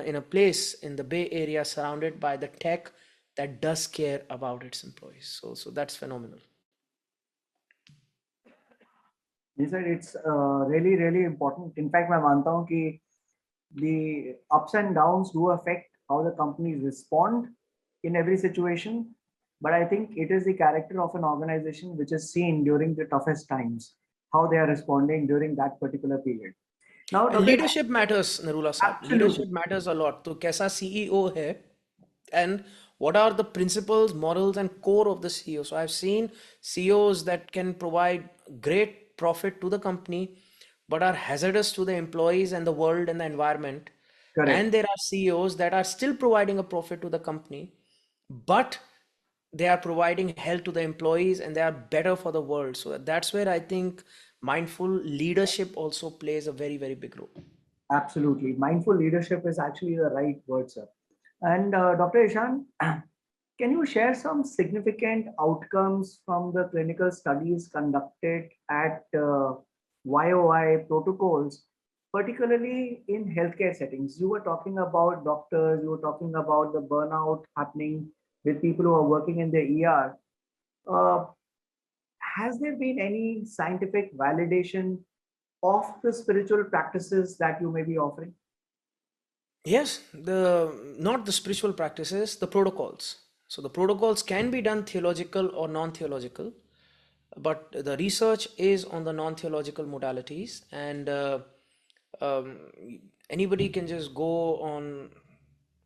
in a place in the Bay Area surrounded by the tech that does care about its employees. So that's phenomenal. Yes, sir, it's really, really important. In fact, मैं मानता हूँ कि the ups and downs do affect how the companies respond in every situation. But I think it is the character of an organization which is seen during the toughest times, how they are responding during that particular period. Now, And Dr. leadership matters, Narula sir. Absolutely. Leadership matters a lot. तो कैसा CEO है, and what are the principles, morals, and core of the CEO? So I've seen CEOs that can provide great profit to the company, but are hazardous to the employees and the world and the environment. Correct. And there are CEOs that are still providing a profit to the company, but they are providing health to the employees and they are better for the world. So that's where I think mindful leadership also plays a very, very big role. Absolutely. Mindful leadership is actually the right word, sir. And Dr. Ishan, can you share some significant outcomes from the clinical studies conducted at YOI protocols, particularly in healthcare settings? You were talking about doctors, you were talking about the burnout happening with people who are working in the ER. Has there been any scientific validation of the spiritual practices that you may be offering? Yes, not the spiritual practices, the protocols. So the protocols can be done theological or non-theological, but the research is on the non-theological modalities, and um, anybody can just go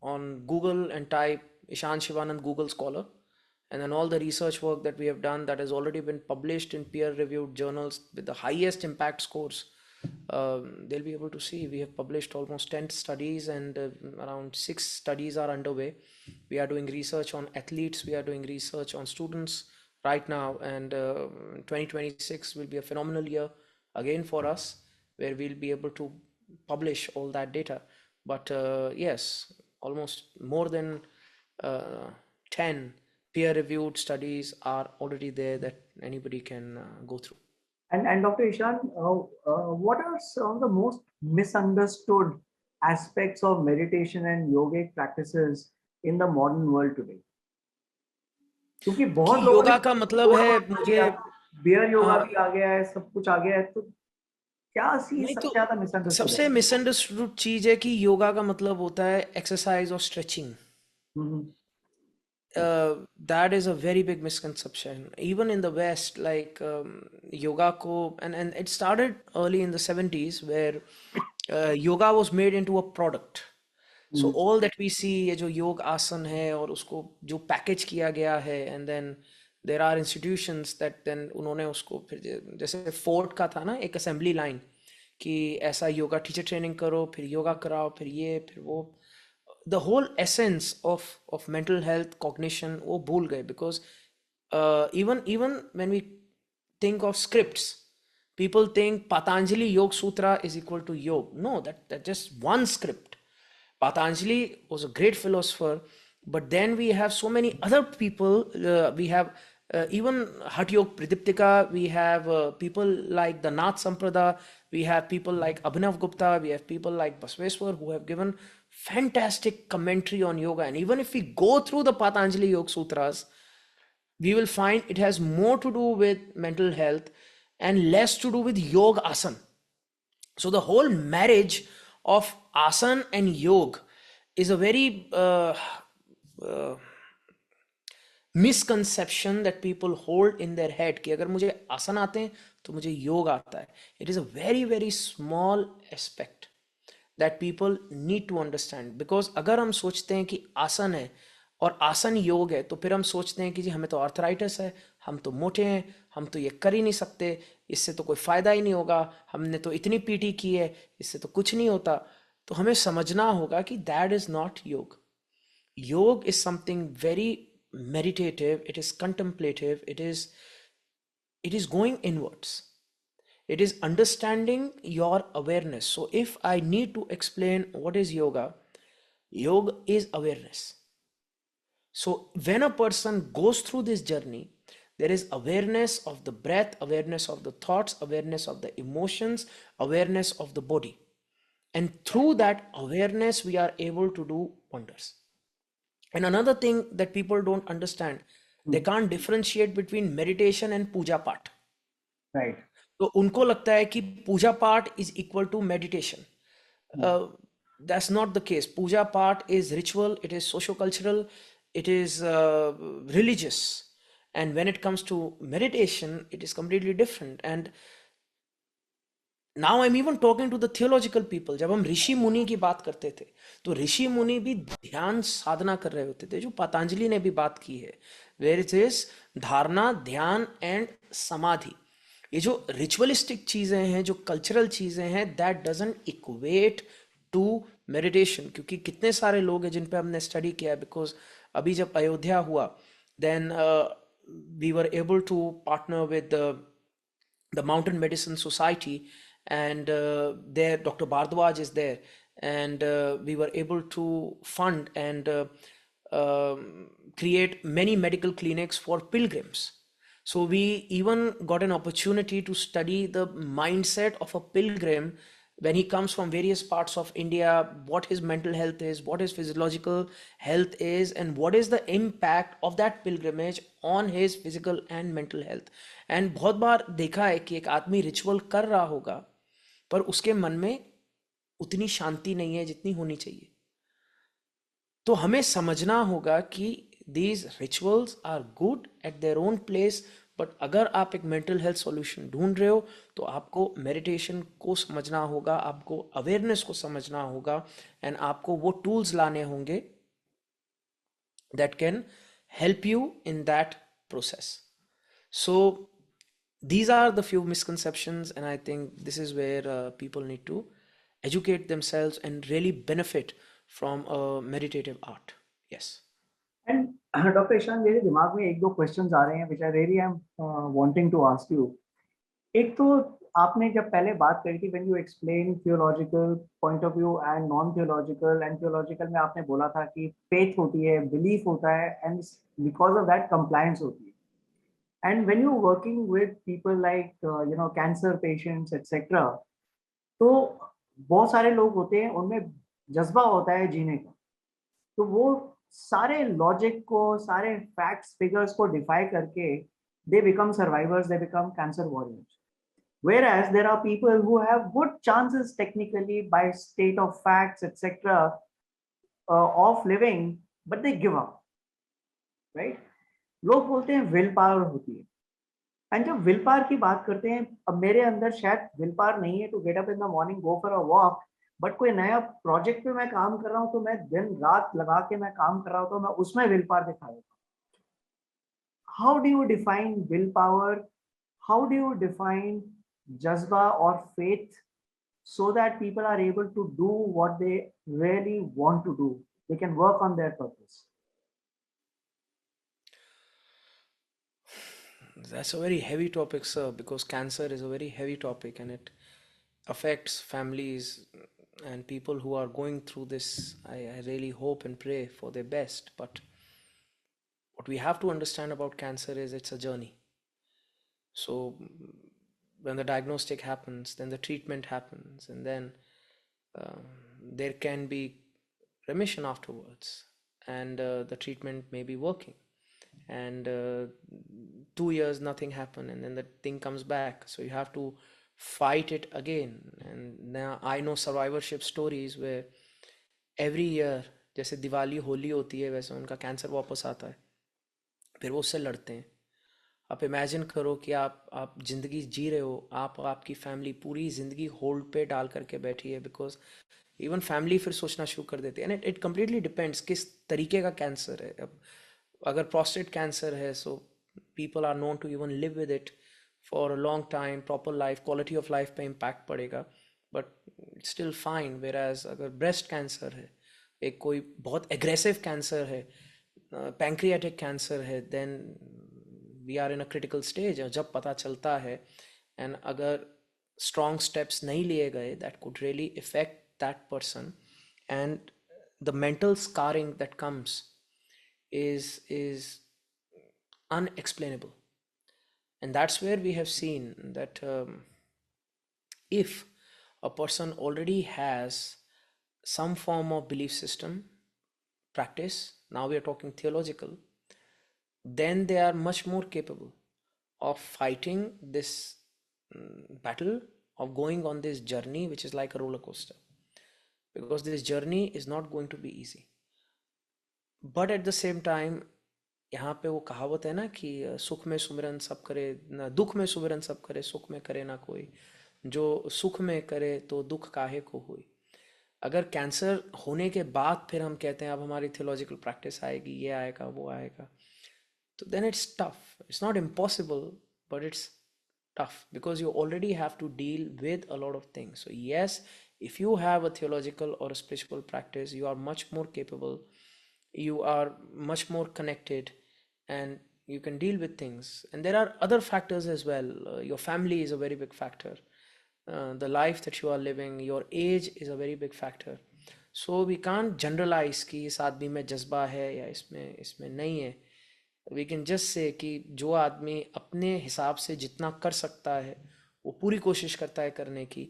on Google and type Ishan Shivanand Google Scholar, and then all the research work that we have done that has already been published in peer-reviewed journals with the highest impact scores, they'll be able to see. We have published almost 10 studies, and around 6 studies are underway. We are doing research on athletes, we are doing research on students right now, and 2026 will be a phenomenal year again for us, where we'll be able to publish all that data. But yes, almost more than 10 peer-reviewed studies are already there that anybody can go through. And Dr. Ishan, what are some of the most misunderstood aspects of meditation and yogic practices in the modern world today? क्योंकि बहुत कि लोगों ने योगा का मतलब है मुझे beer yoga भी आ गया है, सब कुछ आ गया है, तो क्या सी नहीं, सबसे तो ज्यादा मिसअंडरस्टूड सबसे मिसअंडरस्टूड चीज है कि योगा का मतलब होता है एक्सरसाइज और stretching. That is a very big misconception. Even in the West, like yoga ko, and it started early in the 70s, where yoga was made into a product. So all that we see, ये जो योग आसन है और उसको जो package किया गया है, and then there are institutions that then उन्होंने उसको फिर जैसे फोर्ट का था ना एक असेंबली लाइन कि ऐसा योगा टीचर ट्रेनिंग करो, फिर योगा कराओ, फिर ये फिर वो, the whole essence of mental health cognition वो भूल गए. Because even when we think of scripts, people think Patanjali Yoga Sutra is equal to yoga. No, that just one script. Patanjali was a great philosopher, but then we have so many other people. We have even Hatha Yoga Pradiptika, we have people like the Nath Samprada, we have people like Abhinav Gupta, we have people like Basveshwar who have given fantastic commentary on yoga. And even if we go through the Patanjali Yoga Sutras, we will find it has more to do with mental health and less to do with yoga asan. So the whole marriage of asan and yoga is a very misconception that people hold in their head कि अगर मुझे आसन आते हैं तो मुझे योग आता है. It is a very very small aspect that people need to understand. Because अगर हम सोचते हैं कि आसन है और आसन योग है, तो फिर हम सोचते हैं कि जी हमें तो आर्थराइटिस है, हम तो मोटे हैं, हम तो ये कर ही नहीं सकते, इससे तो कोई फायदा ही नहीं होगा, हमने तो इतनी पीटी की है, इससे तो कुछ नहीं होता. तो हमें समझना होगा कि दैट इज नॉट योग. योग is something very meditative, it is contemplative, it is going inwards, it is understanding your awareness. So if I need to explain what is yoga, yoga is awareness. So when a person goes through this journey, there is awareness of the breath, awareness of the thoughts, awareness of the emotions, awareness of the body, and through that awareness we are able to do wonders. And another thing that people don't understand, they can't differentiate between meditation and puja part. Right. तो उनको लगता है कि पूजा पाठ is equal to meditation. That's not the case. Puja part is ritual, it is socio-cultural, it is religious. And when it comes to meditation, it is completely different. And now I am even talking to the theological people. जब हम ऋषि मुनि की बात करते थे तो ऋषि मुनि भी ध्यान साधना कर रहे होते थे, जो पतंजलि ने भी बात की है, वेयर इट इज धारणा, ध्यान एंड समाधि. ये जो रिचुअलिस्टिक चीजें हैं, जो कल्चरल चीजें हैं, that doesn't equate to meditation. क्योंकि कितने सारे लोग हैं जिन पे हमने स्टडी किया. बिकॉज अभी जब अयोध्या हुआ, then we were able to partner with the Mountain Medicine Society, and there Dr. Bhardwaj is there, and we were able to fund and create many medical clinics for pilgrims. So we even got an opportunity to study the mindset of a pilgrim when he comes from various parts of India, what his mental health is, what his physiological health is, and what is the impact of that pilgrimage on his physical and mental health. And बहुत बार देखा है कि एक आदमी ritual कर रहा होगा पर उसके मन में उतनी शांति नहीं है जितनी होनी चाहिए. तो हमें समझना होगा कि these rituals are good at their own place, but अगर आप एक मेंटल हेल्थ सॉल्यूशन ढूंढ रहे हो तो आपको मेडिटेशन को समझना होगा, आपको अवेयरनेस को समझना होगा, एंड आपको वो टूल्स लाने होंगे that can help you in that process. So these are the few misconceptions, and I think this is where people need to educate themselves and really benefit from a meditative art. Yes. And Dr. Ishan, मेरे दिमाग में एक दो questions आ रहे हैं which I really am wanting to ask you. एक तो आपने जब पहले बात करी थी when you explain theological point of view and non-theological, and theological में आपने बोला था कि faith होती है, belief होता है, and because of that compliance होती है. And when you're working with people like cancer patients etc, तो बहुत सारे लोग होते हैं, उनमें जज्बा होता है जीने का, तो वो सारे लॉजिक को, सारे फैक्ट्स फिगर्स को डिफाई करके they become survivors, they become cancer warriors. Whereas there are people who have good chances technically by state of facts etc of living, but they give up, right? लोग बोलते हैं will power होती है. And जब will power की बात करते हैं, अब मेरे अंदर शायद विल पावर नहीं है to get up in the morning, go for a walk, but कोई नया प्रोजेक्ट पे मैं काम कर रहा हूँ तो मैं दिन रात लगा के मैं काम कर रहा हूँ तो मैं उसमें विल पावर दिखा देता हूँ. How do you define willpower? How do you define jazba or faith so that people are able to do what they really want to do? They can work on their purpose. That's a very heavy topic, sir, because cancer is a very heavy topic and it affects families and people who are going through this. I really hope and pray for their best. But what we have to understand about cancer is it's a journey. So when the diagnostic happens, then the treatment happens, and then um, there can be remission afterwards, and the treatment may be working. And 2 years nothing happened, and then the thing comes back. So you have to fight it again. And now I know survivorship stories where every year, जैसे दिवाली होली होती है वैसे उनका cancer वापस आता है, फिर वो उससे लड़ते हैं. आप इमेजिन करो कि आप ज़िंदगी जी रहे हो, आप आपकी फैमिली पूरी ज़िंदगी होल्ड पे डाल करके बैठी है, बिकॉज इवन फैमिली फिर सोचना शुरू कर देती है. एंड इट कम्प्लीटली डिपेंड्स किस तरीके का कैंसर है. अब अगर प्रोस्टेट कैंसर है, so people are known to even live with it for a long time, proper life, quality of life पे इम्पैक्ट पड़ेगा, but still fine. Whereas अगर ब्रेस्ट कैंसर है, एक कोई बहुत एग्रेसिव कैंसर है, पैंक्रियाटिक कैंसर है, then we are in a critical stage. जब पता चलता है एंड अगर स्ट्रॉन्ग स्टेप्स नहीं लिए गए, that could really effect that person. And the mental scarring that comes is unexplainable. And that's where we have seen that if a person already has some form of belief system, practice, now we are talking theological, then they are much more capable of fighting this battle, of going on this journey, which is like a roller coaster. Because this journey is not going to be easy. But at the same time, यहाँ पे वो कहावत है ना कि सुख में सुमिरन सब करे ना, दुख में सुमिरन सब करे, सुख में करे ना कोई, जो सुख में करे तो दुख काहे को हुई. अगर कैंसर होने के बाद फिर हम कहते हैं अब हमारी थियोलॉजिकल प्रैक्टिस आएगी, ये आएगा वो आएगा, तो then it's tough. It's not impossible, but it's tough because you already have to deal with a lot of things. So yes, if you have a theological or a spiritual practice, you are much more capable, you are much more connected, and you can deal with things. And there are other factors as well. Your family is a very big factor. The life that you are living, your age is a very big factor. So we can't generalize कि इस आदमी में जज्बा है या इसमें इसमें नहीं है. We can just say कि जो आदमी अपने हिसाब से जितना कर सकता है वो पूरी कोशिश करता है करने की.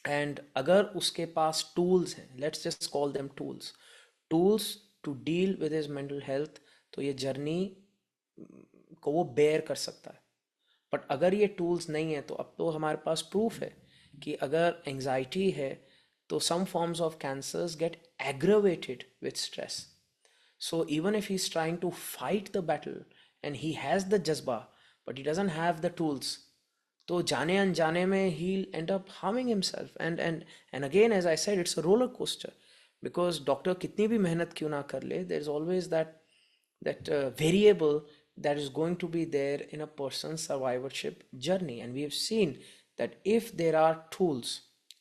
एंड अगर उसके पास टूल्स हैं, let's just call them tools, tools to deal with his mental health, तो ये जर्नी को वो बेयर कर सकता है. बट अगर ये टूल्स नहीं है, तो अब तो हमारे पास प्रूफ है कि अगर एंजाइटी है तो some forms of cancers get aggravated with stress. So even if he's trying to fight the battle and he has the jazba, but he doesn't have the tools, तो जाने अनजाने में he'll end up harming himself. And again, as I said, it's a roller coaster because doctor कितनी भी मेहनत क्यों ना कर ले, there is always that variable that is going to be there in a person's survivorship journey. And we have seen that if there are tools,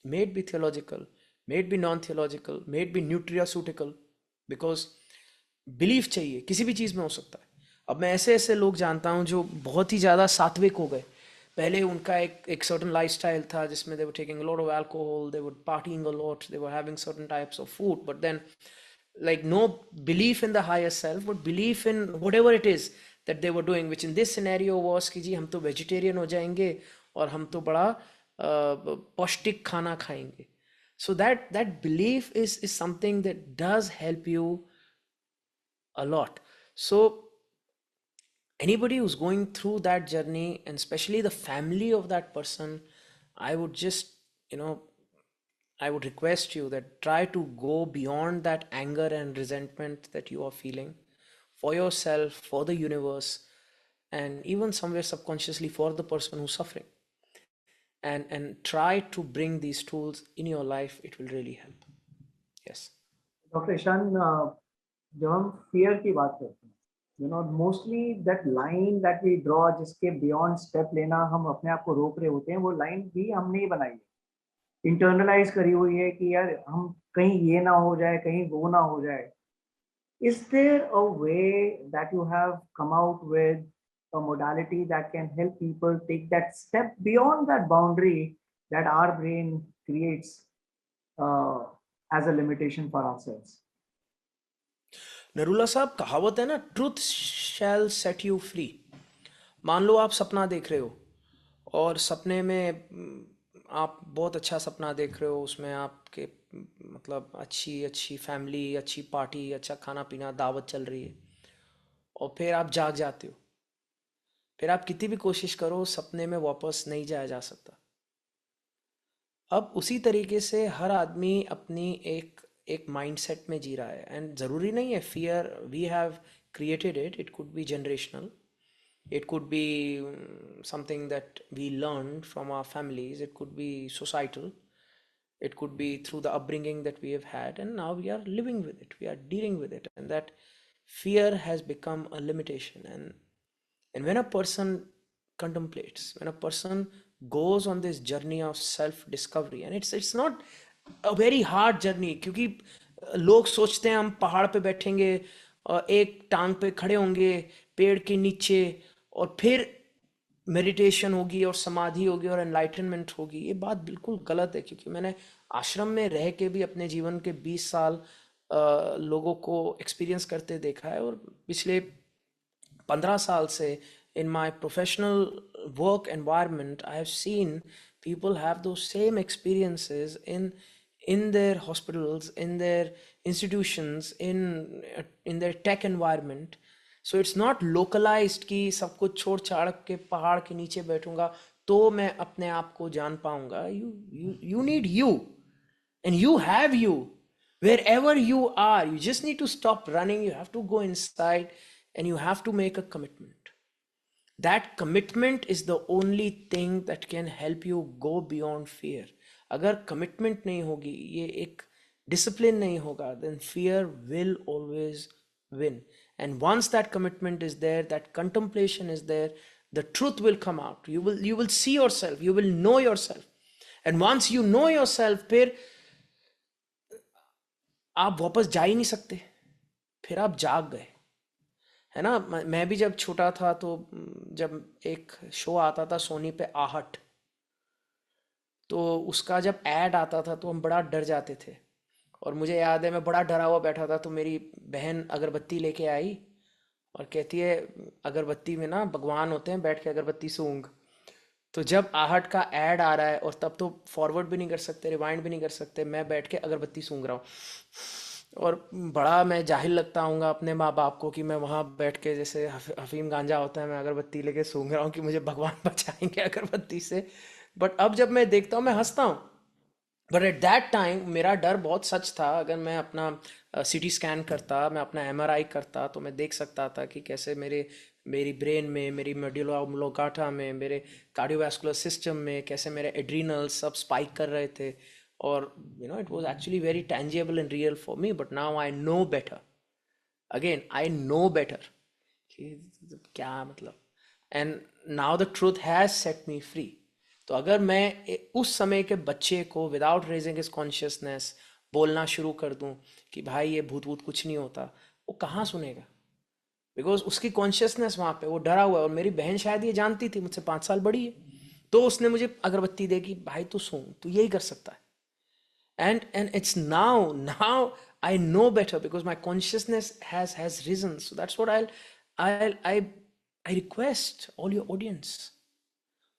may it be theological, may it be non-theological, may it be nutraceutical, because belief चाहिए, किसी भी चीज़ में हो सकता है. अब मैं ऐसे ऐसे लोग जानता हूँ जो बहुत ही ज़्यादा सात्विक हो गए. पहले उनका एक सर्टन लाइफस्टाइल था जिसमें they were taking a lot of alcohol, they were partying a lot, they were having certain types of food, but then like no belief in the higher self, but belief in whatever it is that they were doing, which in this scenario was कि जी हम तो vegetarian हो जाएंगे और हम तो बड़ा पौष्टिक खाना खाएंगे. So that belief is something that does help you a lot. So anybody who's going through that journey, and especially the family of that person, I would just, you know, I would request you that try to go beyond that anger and resentment that you are feeling for yourself, for the universe, and even somewhere subconsciously for the person who's suffering. and try to bring these tools in your life. It will really help. Yes. Doctor Ishaan, जब हम fear की बात करते हैं, mostly that line that we draw, जिसके beyond step लेना हम अपने आप को रोक रहे होते हैं, वो लाइन भी हमने ही बनाई है, इंटरनलाइज करी हुई है कि यार हम कहीं ये ना हो जाए, कहीं वो ना हो जाए. Is there a way that you have come out with a modality that can help people take that step beyond that boundary that our brain creates uh, as a limitation for ourselves? Narula साहब, कहावत है ना, truth shall set you free. मान लो आप सपना देख रहे हो और सपने में आप बहुत अच्छा सपना देख रहे हो, उसमें आपके मतलब अच्छी अच्छी फैमिली, अच्छी पार्टी, अच्छा खाना पीना, दावत चल रही है, और फिर आप जाग जाते हो. फिर आप कितनी भी कोशिश करो, सपने में वापस नहीं जाया जा सकता. अब उसी तरीके से हर आदमी अपनी एक एक माइंडसेट में जी रहा है. एंड ज़रूरी नहीं है fear we have created it. It could be generational. It could be something that we learned from our families. It could be societal. It could be through the upbringing that we have had, and now we are living with it. We are dealing with it, and that fear has become a limitation. And when a person contemplates, when a person goes on this journey of self discovery, and it's not a very hard journey, क्योंकि लोग सोचते हैं हम पहाड़ पे बैठेंगे और एक टांग पे खड़े होंगे पेड़ के नीचे, और फिर मेडिटेशन होगी और समाधि होगी और एनलाइटनमेंट होगी. ये बात बिल्कुल गलत है, क्योंकि मैंने आश्रम में रह के भी अपने जीवन के 20 साल लोगों को एक्सपीरियंस करते देखा है, और पिछले 15 साल से in my professional work environment I have seen people have those same experiences in their hospitals, in their institutions, in their tech environment. So it's not localized कि सब कुछ छोड़ छाड़ के पहाड़ के नीचे बैठूंगा तो मैं अपने आप को जान पाऊंगा. You need you, and you have you wherever you are. You just need to stop running. You have to go inside, and you have to make a commitment. That commitment is the only thing that can help you go beyond fear. अगर commitment नहीं होगी, ये एक discipline नहीं होगा, then fear will always win. And once that commitment is there, that contemplation is there, the truth will come out. You will see yourself, you will know yourself. And once you know yourself, फिर आप वापस जा ही नहीं सकते, फिर आप जाग गए, है ना. मैं भी जब छोटा था तो जब एक शो आता था सोनी पे, आहट, तो उसका जब ऐड आता था तो हम बड़ा डर जाते थे. और मुझे याद है मैं बड़ा डरा हुआ बैठा था, तो मेरी बहन अगरबत्ती लेके आई और कहती है अगरबत्ती में ना भगवान होते हैं, बैठ के अगरबत्ती सूंघ. तो जब आहट का ऐड आ रहा है और तब तो फॉरवर्ड भी नहीं कर सकते, रिवाइंड भी नहीं कर सकते, मैं बैठ के अगरबत्ती सूंघ रहा हूँ, और बड़ा मैं जाहिल लगता हूँगा अपने माँ बाप को कि मैं वहाँ बैठ के जैसे हफीम गांजा होता है, मैं अगरबत्ती लेके सूंघ रहा हूँ कि मुझे भगवान बचाएंगे अगरबत्ती से. बट अब जब मैं देखता हूँ मैं हंसता हूँ. बट एट दैट टाइम मेरा डर बहुत सच था. अगर मैं अपना सीटी स्कैन करता, मैं अपना एमआरआई करता, तो मैं देख सकता था कि कैसे मेरी ब्रेन में, मेरी मेडुला ऑब्लोंगाटा में, मेरे कार्डियोवास्कुलर सिस्टम में कैसे मेरे एड्रीनल्स सब स्पाइक कर रहे थे. और it was actually very tangible and real for me. But now I know better. Again I know better कि क्या मतलब. And now the truth has set me free. तो अगर मैं उस समय के बच्चे को विदाउट रेजिंग हिज कॉन्शियसनेस बोलना शुरू कर दूं कि भाई ये भूत भूत कुछ नहीं होता, वो कहाँ सुनेगा, बिकॉज उसकी कॉन्शियसनेस वहाँ पे, वो डरा हुआ है. और मेरी बहन शायद ये जानती थी, मुझसे 5 साल बड़ी है, तो उसने मुझे अगरबत्ती दे कि भाई तू सूंघ, तू यही कर सकता है. And it's now I know better because my consciousness has risen. So that's what I request all your audience.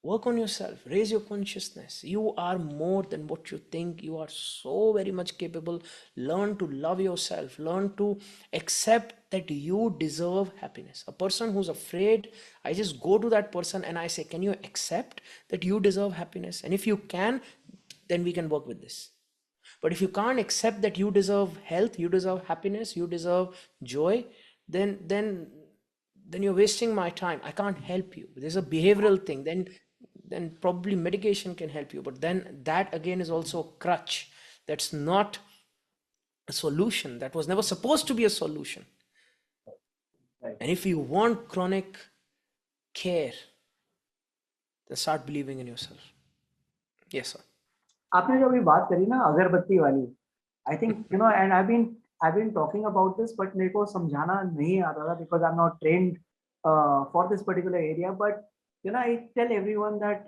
Work on yourself, raise your consciousness. You are more than what you think. You are so very much capable. Learn to love yourself. Learn to accept that you deserve happiness. A person who's afraid, I just go to that person and I say, can you accept that you deserve happiness? And if you can, then we can work with this. But if you can't accept that you deserve health, you deserve happiness, you deserve joy, then you're wasting my time. I can't help you. There's a behavioral thing. Then then probably medication can help you, but then that again is also a crutch. That's not a solution. That was never supposed to be a solution. Right. And if you want chronic care, then start believing in yourself. Yes, sir. आपने जो अभी बात करी ना अगरबत्ती वाली, I think you know and I been talking about this, but मेरे को समझाना नहीं आता था because I am not trained for this particular area, but you know I tell everyone that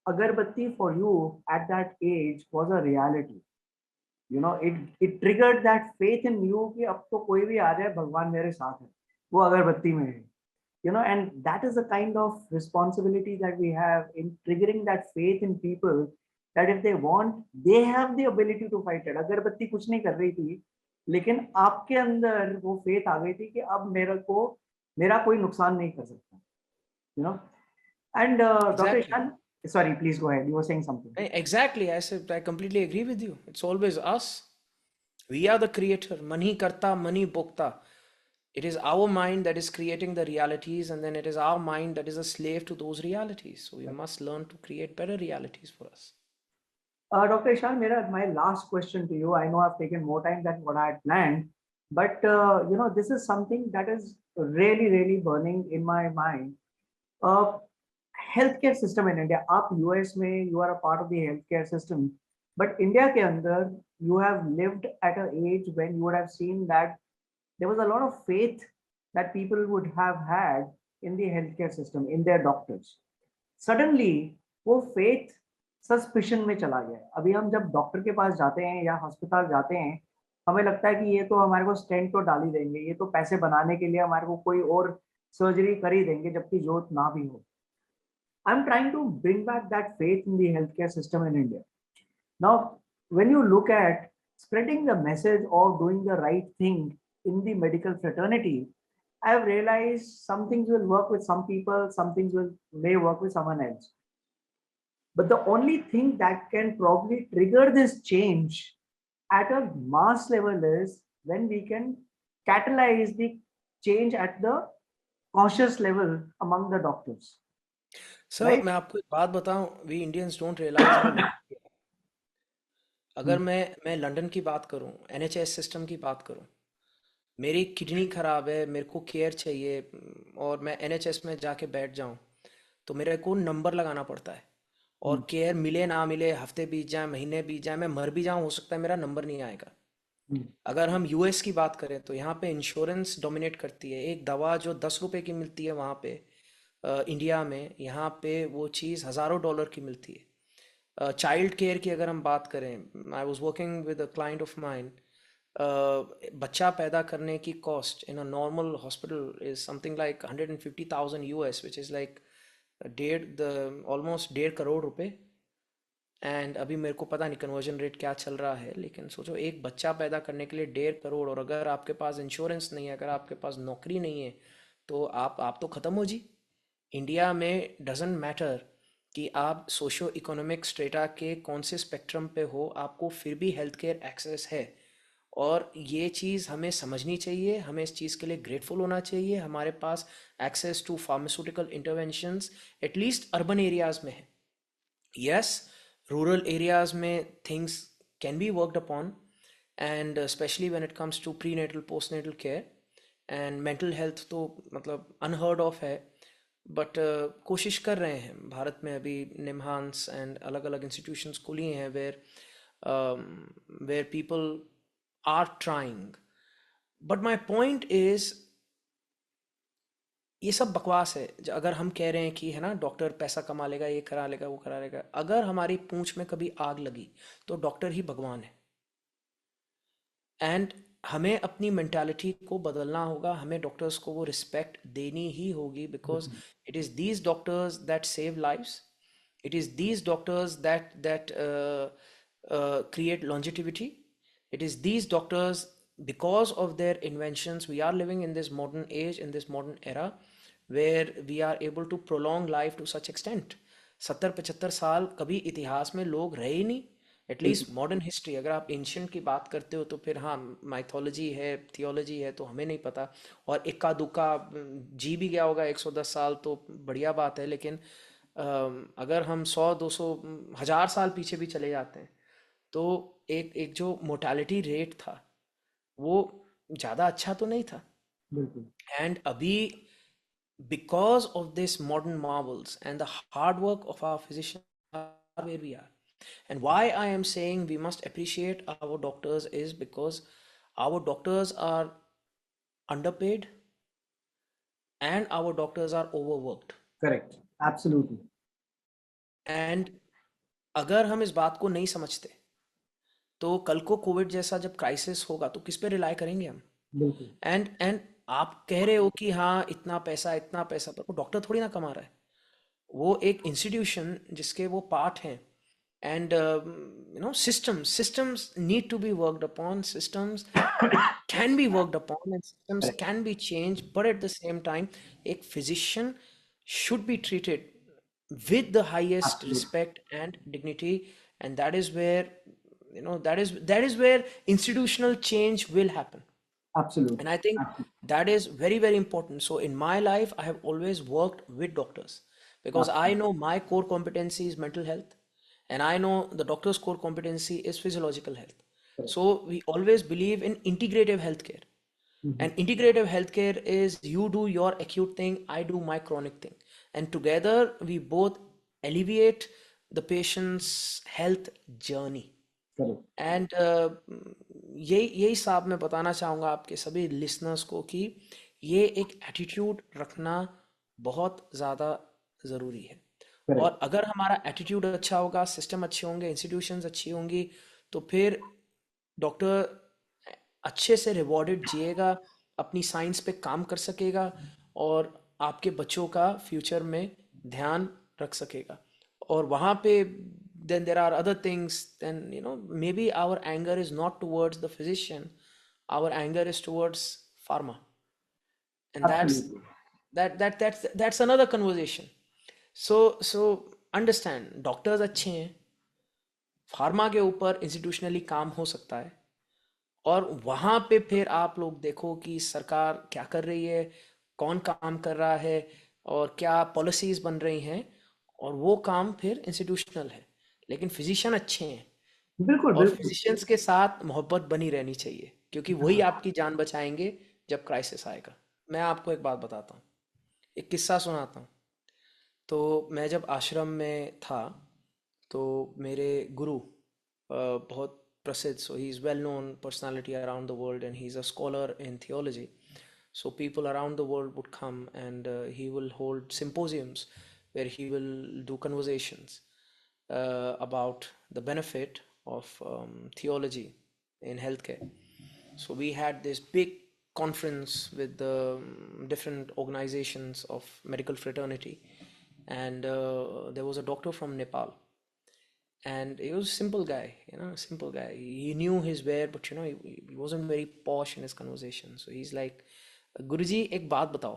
agarbatti for you at that age was a reality. You know it triggered that faith in you कि अब तो कोई भी आ जाए भगवान मेरे साथ है, वो अगरबत्ती में है. You know, and that is the kind of responsibility that we have in triggering that faith in people, that if they want, they have the ability to fight it. अगरबत्ती कुछ नहीं कर रही थी, लेकिन आपके अंदर वो फेथ आ गई थी कि अब मेरा कोई नुकसान नहीं कर सकता. You know, and Dr. Exactly. Ishan, sorry, please go ahead. You were saying something. Exactly. I said I completely agree with you. It's always us. We are the creator. Mani karta, mani bhokta. It is our mind that is creating the realities, and then it is our mind that is a slave to those realities. So we must learn to create better realities for us. Dr. Ishan, my last question to you. I know I've taken more time than what I had planned, but you know, this is something that is really, really burning in my mind. Uh, Healthcare system in India. आप US में you are a part of the healthcare system, but India के अंदर you have lived at an age when you would have seen that there was a lot of faith that people would have had in the healthcare system, in their doctors. Suddenly वो faith suspicion में चला गया. अभी हम जब doctor के पास जाते हैं या अस्पताल जाते हैं, हमें लगता है कि ये तो हमारे को स्टेंट तो डाल ही देंगे, ये तो पैसे बनाने के लिए हमारे को कोई और सर्जरी कर ही देंगे, जबकि जरूरत ना भी हो. I'm trying to bring back that faith in the healthcare system in India. Now, when you look at spreading the message or doing the right thing in the medical fraternity, I've realized some things will work with some people, some things may work with someone else. But the only thing that can probably trigger this change at a mass level is when we can catalyze the change at the conscious level among the doctors, sir right? मैं आपको एक बात बताऊं, we Indians don't realise how lucky. अगर मैं London की बात करूं, एनएचएस सिस्टम की बात करूं, मेरी किडनी खराब है, मेरे को केयर चाहिए, और मैं एनएचएस में जाके बैठ जाऊं, तो मेरे को नंबर लगाना पड़ता है. और केयर मिले ना मिले, हफ्ते बीत जाए, महीने बीत जाए, मैं मर भी जाऊं, हो सकता है मेरा नंबर नहीं आएगा. अगर हम यूएस की बात करें तो यहाँ पे इंश्योरेंस डोमिनेट करती है. एक दवा जो 10 रुपए की मिलती है वहाँ पे इंडिया में, यहाँ पे वो चीज़ हज़ारों डॉलर की मिलती है. चाइल्ड केयर की अगर हम बात करें, I was working with a client of mind. बच्चा पैदा करने की cost in a normal hospital is something like 150,000 US, which is like almost 1.5 crore रुपए. एंड अभी मेरे को पता नहीं कन्वर्जन रेट क्या चल रहा है, लेकिन सोचो एक बच्चा पैदा करने के लिए 1.5 करोड़, और अगर आपके पास इंश्योरेंस नहीं है, अगर आपके पास नौकरी नहीं है, तो आप तो ख़त्म हो जी. इंडिया में डजेंट मैटर कि आप सोशो इकोनॉमिक स्ट्रेटा के कौन से स्पेक्ट्रम पे हो, आपको फिर भी हेल्थ केयर एक्सेस है. और ये चीज़ हमें समझनी चाहिए, हमें इस चीज़ के लिए ग्रेटफुल होना चाहिए. हमारे पास access to pharmaceutical interventions at least urban areas में है. यस, रूरल एरियाज़ में things can be worked upon, and specially when it comes to pre natal post natal care and mental health, तो मतलब अनहर्ड ऑफ है. But कोशिश कर रहे हैं. भारत में अभी निम्हांस एंड अलग अलग इंस्टीट्यूशंस खुली हैं where people are trying. But my point is, ये सब बकवास है. अगर हम कह रहे हैं कि है ना डॉक्टर पैसा कमा लेगा, ये करा लेगा, वो करा लेगा, अगर हमारी पूंछ में कभी आग लगी तो डॉक्टर ही भगवान है. एंड हमें अपनी मेंटालिटी को बदलना होगा, हमें डॉक्टर्स को वो रिस्पेक्ट देनी ही होगी, because it is these doctors that save lives. It is these doctors that create longevity. It is these doctors, because of their inventions, we are living in this modern age, in this modern era, where we are able to prolong life to such extent. 70-75 साल कभी इतिहास में लोग रहे ही नहीं. At least modern history. अगर आप ancient की बात करते हो तो फिर हाँ, माइथोलॉजी है, थियोलॉजी है, तो हमें नहीं पता. और इक्का दुक्का जी भी गया होगा 110 साल, तो बढ़िया बात है. लेकिन अगर हम 100 200 हजार साल पीछे भी चले जाते हैं तो एक एक जो मोर्टालिटी रेट था वो ज़्यादा अच्छा तो नहीं था. बिल्कुल. एंड अभी because of this modern marvels and the hard work of our physicians are where we are. And why I am saying we must appreciate our doctors is because our doctors are underpaid and our doctors are overworked. Correct. Absolutely. And अगर हम इस बात को नहीं समझते तो कल को कोविड जैसा जब क्राइसिस होगा तो किस पे रिलाय करेंगे हम. बिल्कुल. एंड आप कह रहे हो कि हाँ इतना पैसा पर वो डॉक्टर थोड़ी ना कमा रहा है. वो एक इंस्टीट्यूशन जिसके वो पार्ट हैं. And systems need to be worked upon. Systems can be worked upon and systems Correct. can be changed, but at the same time a physician should be treated with the highest Absolutely. respect and dignity. And that is where that is where institutional change will happen. Absolutely. And I think Absolutely. that is very, very important. So in my life, I have always worked with doctors because I know my core competency is mental health and I know the doctor's core competency is physiological health. Correct. So we always believe in integrative healthcare. Mhm. And integrative healthcare is you do your acute thing, I do my chronic thing. And together we both alleviate the patient's health journey. Correct. And यही साहब मैं बताना चाहूँगा आपके सभी listeners को कि ये एक एटीट्यूड रखना बहुत ज़्यादा ज़रूरी है. Correct. और अगर हमारा एटीट्यूड अच्छा होगा, सिस्टम अच्छे होंगे, इंस्टीट्यूशंस अच्छी होंगी, तो फिर डॉक्टर अच्छे से रिवॉर्डेड जिएगा, अपनी साइंस पे काम कर सकेगा और आपके बच्चों का फ्यूचर में ध्यान रख सकेगा. और वहाँ पे then there are other things. Then maybe our anger is not towards the physician, our anger is towards pharma. And Absolutely. that's another conversation. So understand, doctors अच्छे हैं, फार्मा के ऊपर इंस्टीट्यूशनली काम हो सकता है और वहाँ पे फिर आप लोग देखो कि सरकार क्या कर रही है, कौन काम कर रहा है और क्या पॉलिसीज बन रही हैं, और वो काम फिर इंस्टीट्यूशनल है. लेकिन फिजिशियन अच्छे हैं बिल्कुल. और बिल्कुल. फिजिशियंस के साथ मोहब्बत बनी रहनी चाहिए क्योंकि वही हाँ. आपकी जान बचाएंगे जब क्राइसिस आएगा. मैं आपको एक बात बताता हूँ, एक किस्सा सुनाता हूँ. तो मैं जब आश्रम में था तो मेरे गुरु बहुत प्रसिद्ध, so he is well known personality around the world and he is a scholar in theology. So people around the world would come and he will hold symposiums where he will do conversations about the benefit of theology in healthcare. So we had this big conference with the different organizations of medical fraternity, and there was a doctor from Nepal, and he was a simple guy, simple guy. He knew his way, but he wasn't very posh in his conversation. So he's like, गुरुजी एक बात बताओ,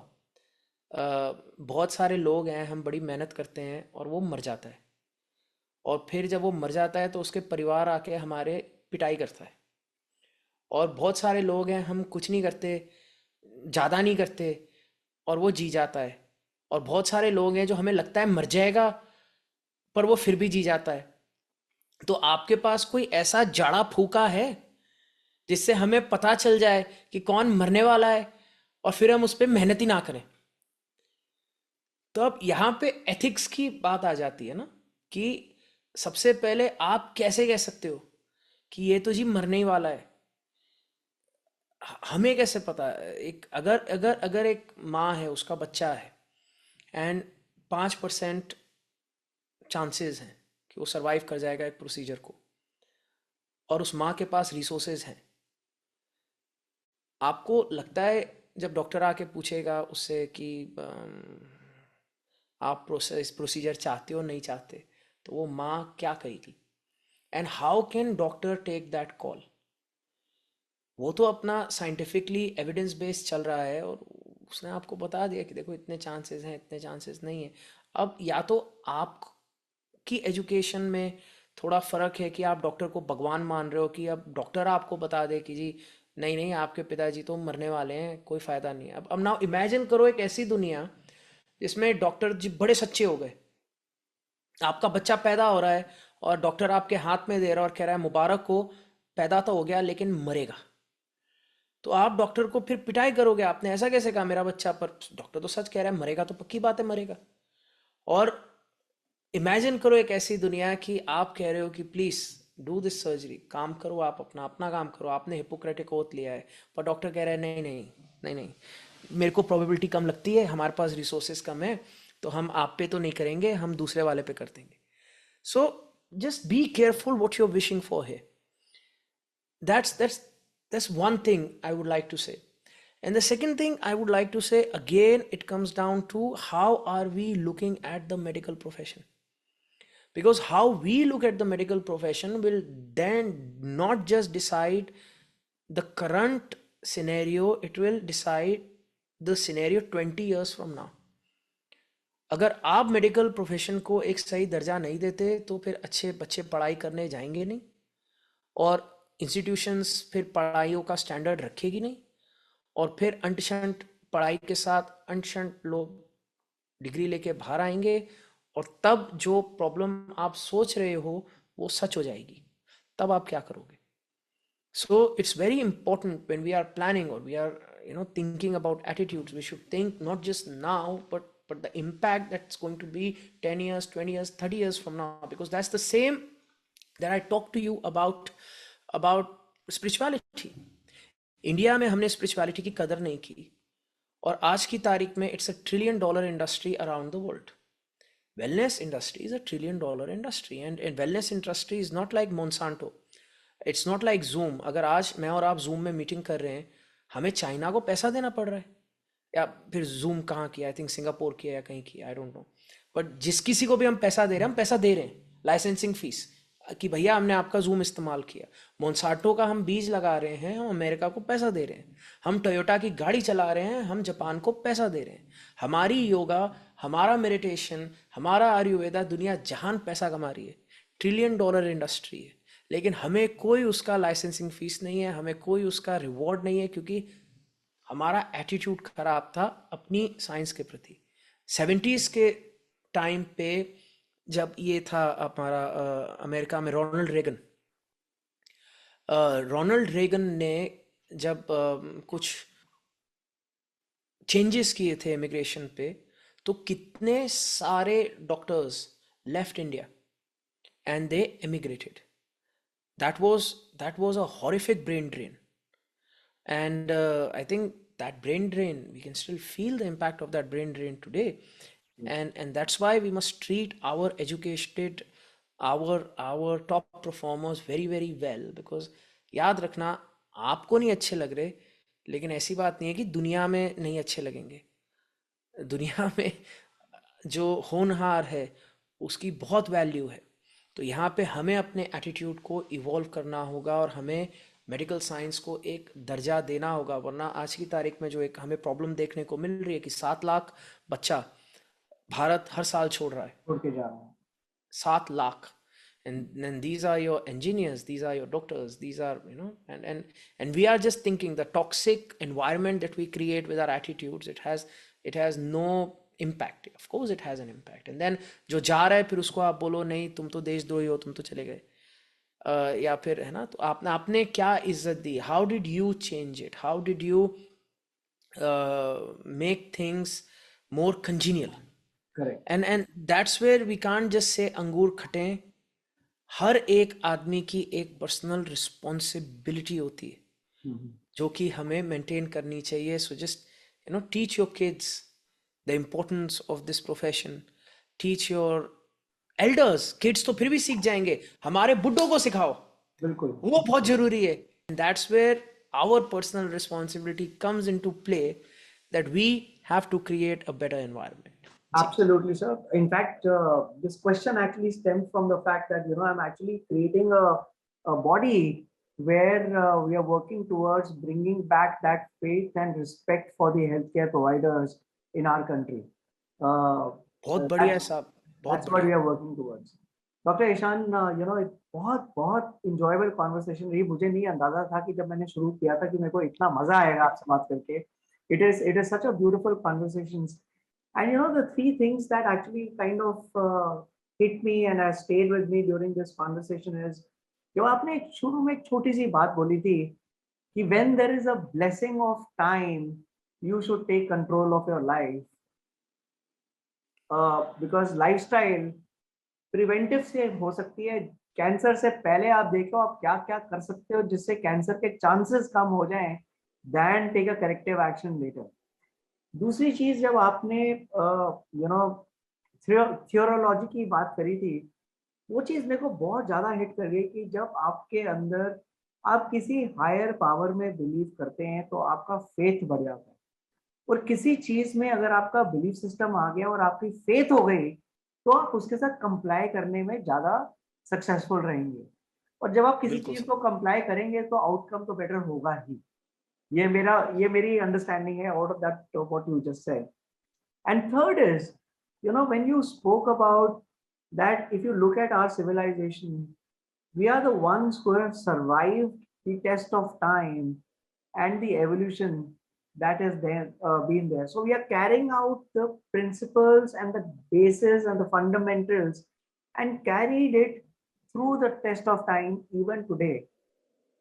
बहुत सारे लोग हैं, हम बड़ी मेहनत करते हैं और वो मर जाता है, और फिर जब वो मर जाता है तो उसके परिवार आके हमारे पिटाई करता है. और बहुत सारे लोग हैं, हम कुछ नहीं करते, ज़्यादा नहीं करते, और वो जी जाता है. और बहुत सारे लोग हैं जो हमें लगता है मर जाएगा पर वो फिर भी जी जाता है. तो आपके पास कोई ऐसा जाड़ा फूका है जिससे हमें पता चल जाए कि कौन मरने वाला है और फिर हम उस पर मेहनत ही ना करें. तो अब यहाँ पे एथिक्स की बात आ जाती है ना, कि सबसे पहले आप कैसे कह सकते हो कि ये तो जी मरने ही वाला है. हमें कैसे पता है? एक अगर अगर अगर एक माँ है, उसका बच्चा है एंड 5% चांसेस हैं कि वो सरवाइव कर जाएगा एक प्रोसीजर को, और उस माँ के पास रिसोर्सेज हैं, आपको लगता है जब डॉक्टर आके पूछेगा उससे कि आप प्रोसीजर चाहते हो नहीं चाहते, तो वो माँ क्या कहेगी? And how can doctor take that call? वो तो अपना साइंटिफिकली एविडेंस बेस्ड चल रहा है और उसने आपको बता दिया कि देखो इतने चांसेस हैं, इतने चांसेस नहीं है. अब या तो आपकी एजुकेशन में थोड़ा फ़र्क है कि आप डॉक्टर को भगवान मान रहे हो, कि अब डॉक्टर आपको बता दे कि जी नहीं नहीं आपके पिताजी तो मरने वाले हैं, कोई फ़ायदा नहीं है. अब नाउ इमेजिन करो एक ऐसी दुनिया जिसमें डॉक्टर जी बड़े सच्चे हो गए आपका बच्चा पैदा हो रहा है और डॉक्टर आपके हाथ में दे रहा है और कह रहा है मुबारक हो, पैदा तो हो गया लेकिन मरेगा। तो आप डॉक्टर को फिर पिटाई करोगे, आपने ऐसा कैसे कहा मेरा बच्चा, पर डॉक्टर तो सच कह रहा है मरेगा, तो पक्की बात है मरेगा। और इमेजिन करो एक ऐसी दुनिया कि आप कह रहे हो कि प्लीज डू दिस सर्जरी, काम करो, आप अपना अपना काम करो, आपने हिपोक्रेटिक ओथ लिया है, पर डॉक्टर कह रहा है नहीं नहीं नहीं नहीं, मेरे को प्रोबेबिलिटी कम लगती है, हमारे पास रिसोर्सेज कम है, तो हम आप पे तो नहीं करेंगे, हम दूसरे वाले पे कर देंगे। So just be careful what you are wishing for है। That's one thing I would like to say. And the second thing I would like to say, again it comes down to how are we looking at the medical profession, because how we look at the medical profession will then not just decide the current scenario, it will decide the scenario 20 years from now. अगर आप medical profession को एक सही दर्जा नहीं देते तो फिर अच्छे बच्चे पढ़ाई करने जाएंगे नहीं, और इंस्टीट्यूशंस फिर पढ़ाइयों का स्टैंडर्ड रखेगी नहीं, और फिर अंटशंट पढ़ाई के साथ अंटशंट लोग डिग्री लेके बाहर आएंगे, और तब जो प्रॉब्लम आप सोच रहे हो वो सच हो जाएगी। तब आप क्या करोगे? So it's very important when we are planning or we are thinking about attitudes, we should think not just now but the impact that's going to be 10 years, 20 years, 30 years from now, because that's the same that I talked to you about spirituality. India में हमने spirituality की कदर नहीं की, और आज की तारीख में it's a $1 trillion industry around the world. Wellness industry is a $1 trillion industry, and wellness industry is not like Monsanto. It's not like Zoom. अगर आज मैं और आप Zoom में मीटिंग कर रहे हैं, हमें चाइना को पैसा देना पड़ रहा है, या फिर Zoom कहाँ किया, आई थिंक सिंगापुर किया या कहीं किया, आई डोंट नो, बट जिस किसी को भी हम पैसा दे रहे हैं, हम पैसा दे रहे हैं लाइसेंसिंग फीस, कि भैया हमने आपका जूम इस्तेमाल किया। मोन्साटो का हम बीज लगा रहे हैं, हम अमेरिका को पैसा दे रहे हैं। हम टोयोटा की गाड़ी चला रहे हैं, हम जापान को पैसा दे रहे हैं। हमारी योगा, हमारा मेडिटेशन, हमारा आयुर्वेदा दुनिया जहान पैसा कमा रही है, $1 trillion इंडस्ट्री है, लेकिन हमें कोई उसका लाइसेंसिंग फीस नहीं है, हमें कोई उसका रिवॉर्ड नहीं है, क्योंकि हमारा एटीट्यूड खराब था अपनी साइंस के प्रति। 70s के टाइम पे जब ये था हमारा अमेरिका में रोनाल्ड रेगन ने जब कुछ चेंजेस किए थे इमिग्रेशन पे, तो कितने सारे doctors left India and they immigrated. that was a horrific brain drain, and I think that brain drain, we can still feel the impact of that brain drain today. And that's why we must treat our educated, our top performers very very well, because याद रखना, आपको नहीं अच्छे लग रहे, लेकिन ऐसी बात नहीं है कि दुनिया में नहीं अच्छे लगेंगे। दुनिया में जो होनहार है उसकी बहुत वैल्यू है। तो यहाँ पे हमें अपने एटीट्यूड को इवॉल्व करना होगा, और हमें मेडिकल साइंस को एक दर्जा देना होगा, वरना आज की तारीख में जो एक हमें प्रॉब्लम देखने को मिल रही है कि 7 लाख बच्चा भारत हर साल छोड़ रहा है, छोड़ के जा रहा है। 7 lakh. And these are your engineers, these are your doctors, these are and we are just thinking the toxic environment that we create with our attitudes, it has no impact. Of course it has an impact. And then जो जा रहा है फिर उसको आप बोलो नहीं तुम तो देशद्रोही हो, तुम तो चले गए, या फिर है ना, तो आपने क्या इज्जत दी? How did you change it? How did you make things more congenial? Correct. And that's where we can't just say अंगूर खटे। हर एक आदमी की एक पर्सनल रिस्पॉन्सिबिलिटी होती है जो कि हमें मेंटेन करनी चाहिए। So just teach your kids the importance of this profession, teach your elders. Kids तो फिर भी सीख जाएंगे, हमारे बुड्ढों को सिखाओ, बिल्कुल वो बहुत जरूरी है। That's where our personal responsibility comes into play, that we have to create a better environment. Absolutely, sir. In fact, this question actually stems from the fact that I'm actually creating a body where we are working towards bringing back that faith and respect for the healthcare providers in our country. बहुत बढ़िया है साहब, बहुत That's what we बढ़िया। are working towards. Dr. Ishan, एक बहुत बहुत enjoyable conversation रही। मुझे नहीं अंदाजा था कि जब मैंने शुरू किया था कि मेरे को इतना मजा आएगा आपसे बात करके। It is such a beautiful conversations. And the three things that actually kind of hit me and has stayed with me during this conversation is जो आपने शुरू में एक छोटी सी बात बोली थी कि when there is a blessing of time, you should take control of your life because lifestyle preventive से हो सकती है। कैंसर से पहले आप देखो आप क्या क्या कर सकते हो जिससे कैंसर के चांसेस कम हो जाएं then take a corrective action later. दूसरी चीज जब आपने यू नो थियोरोलॉजी की बात करी थी, वो चीज मेरे को बहुत ज्यादा हिट कर गई कि जब आपके अंदर आप किसी हायर पावर में बिलीव करते हैं तो आपका फेथ बढ़ जाता है। और किसी चीज में अगर आपका बिलीफ सिस्टम आ गया और आपकी फेथ हो गई तो आप उसके साथ कंप्लाई करने में ज्यादा सक्सेसफुल रहेंगे। और जब आप किसी बिल्कुल चीज सर। को कंप्लाई करेंगे तो आउटकम तो बेटर होगा ही। ये मेरी अंडरस्टैंडिंग है out of that what you just said. And third is when you spoke about that if you look at our civilisation, we are the ones who have survived the test of time and the evolution that has been there. So we are carrying out the principles and the bases and the fundamentals and carried it through the test of time even today.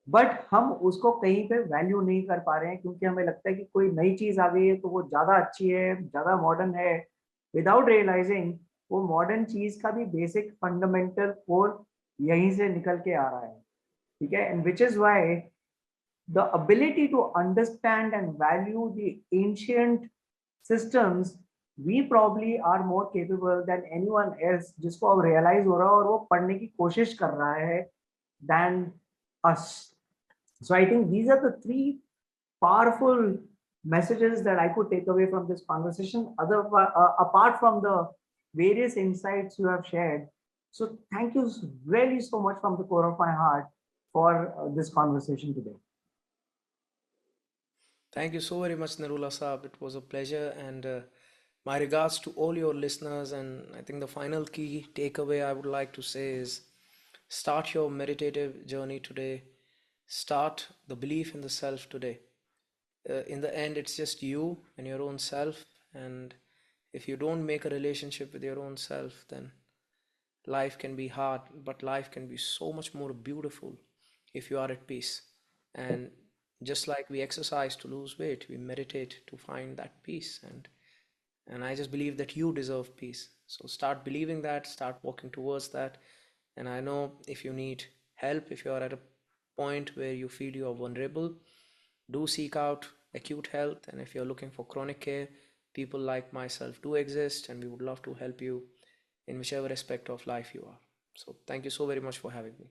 But हम उसको कहीं पे value नहीं कर पा रहे हैं क्योंकि हमें लगता है कि कोई नई चीज आ गई है तो वो ज्यादा अच्छी है, ज्यादा मॉडर्न है, विदाउट रियलाइजिंग वो मॉडर्न चीज का भी बेसिक फंडामेंटल कोर यहीं से निकल के आ रहा है। ठीक है, and which is why the ability to understand and value the ancient systems, we probably are more capable than anyone else जिसको अब realize हो रहा है और वो पढ़ने की कोशिश कर रहा है than us. So I think these are the three powerful messages that I could take away from this conversation, apart from the various insights you have shared. So thank you really so much from the core of my heart for this conversation today. Thank you so very much, Narula Saab. It was a pleasure, and my regards to all your listeners. And I think the final key takeaway I would like to say is start your meditative journey today. Start the belief in the self today. In the end, it's just you and your own self. And if you don't make a relationship with your own self, then life can be hard, but life can be so much more beautiful if you are at peace. And just like we exercise to lose weight, we meditate to find that peace. And I just believe that you deserve peace. So start believing that, start walking towards that. And I know if you need help, if you are at a point where you feel you are vulnerable, do seek out acute health. And if you're looking for chronic care, people like myself do exist, and we would love to help you in whichever aspect of life you are. So thank you so very much for having me.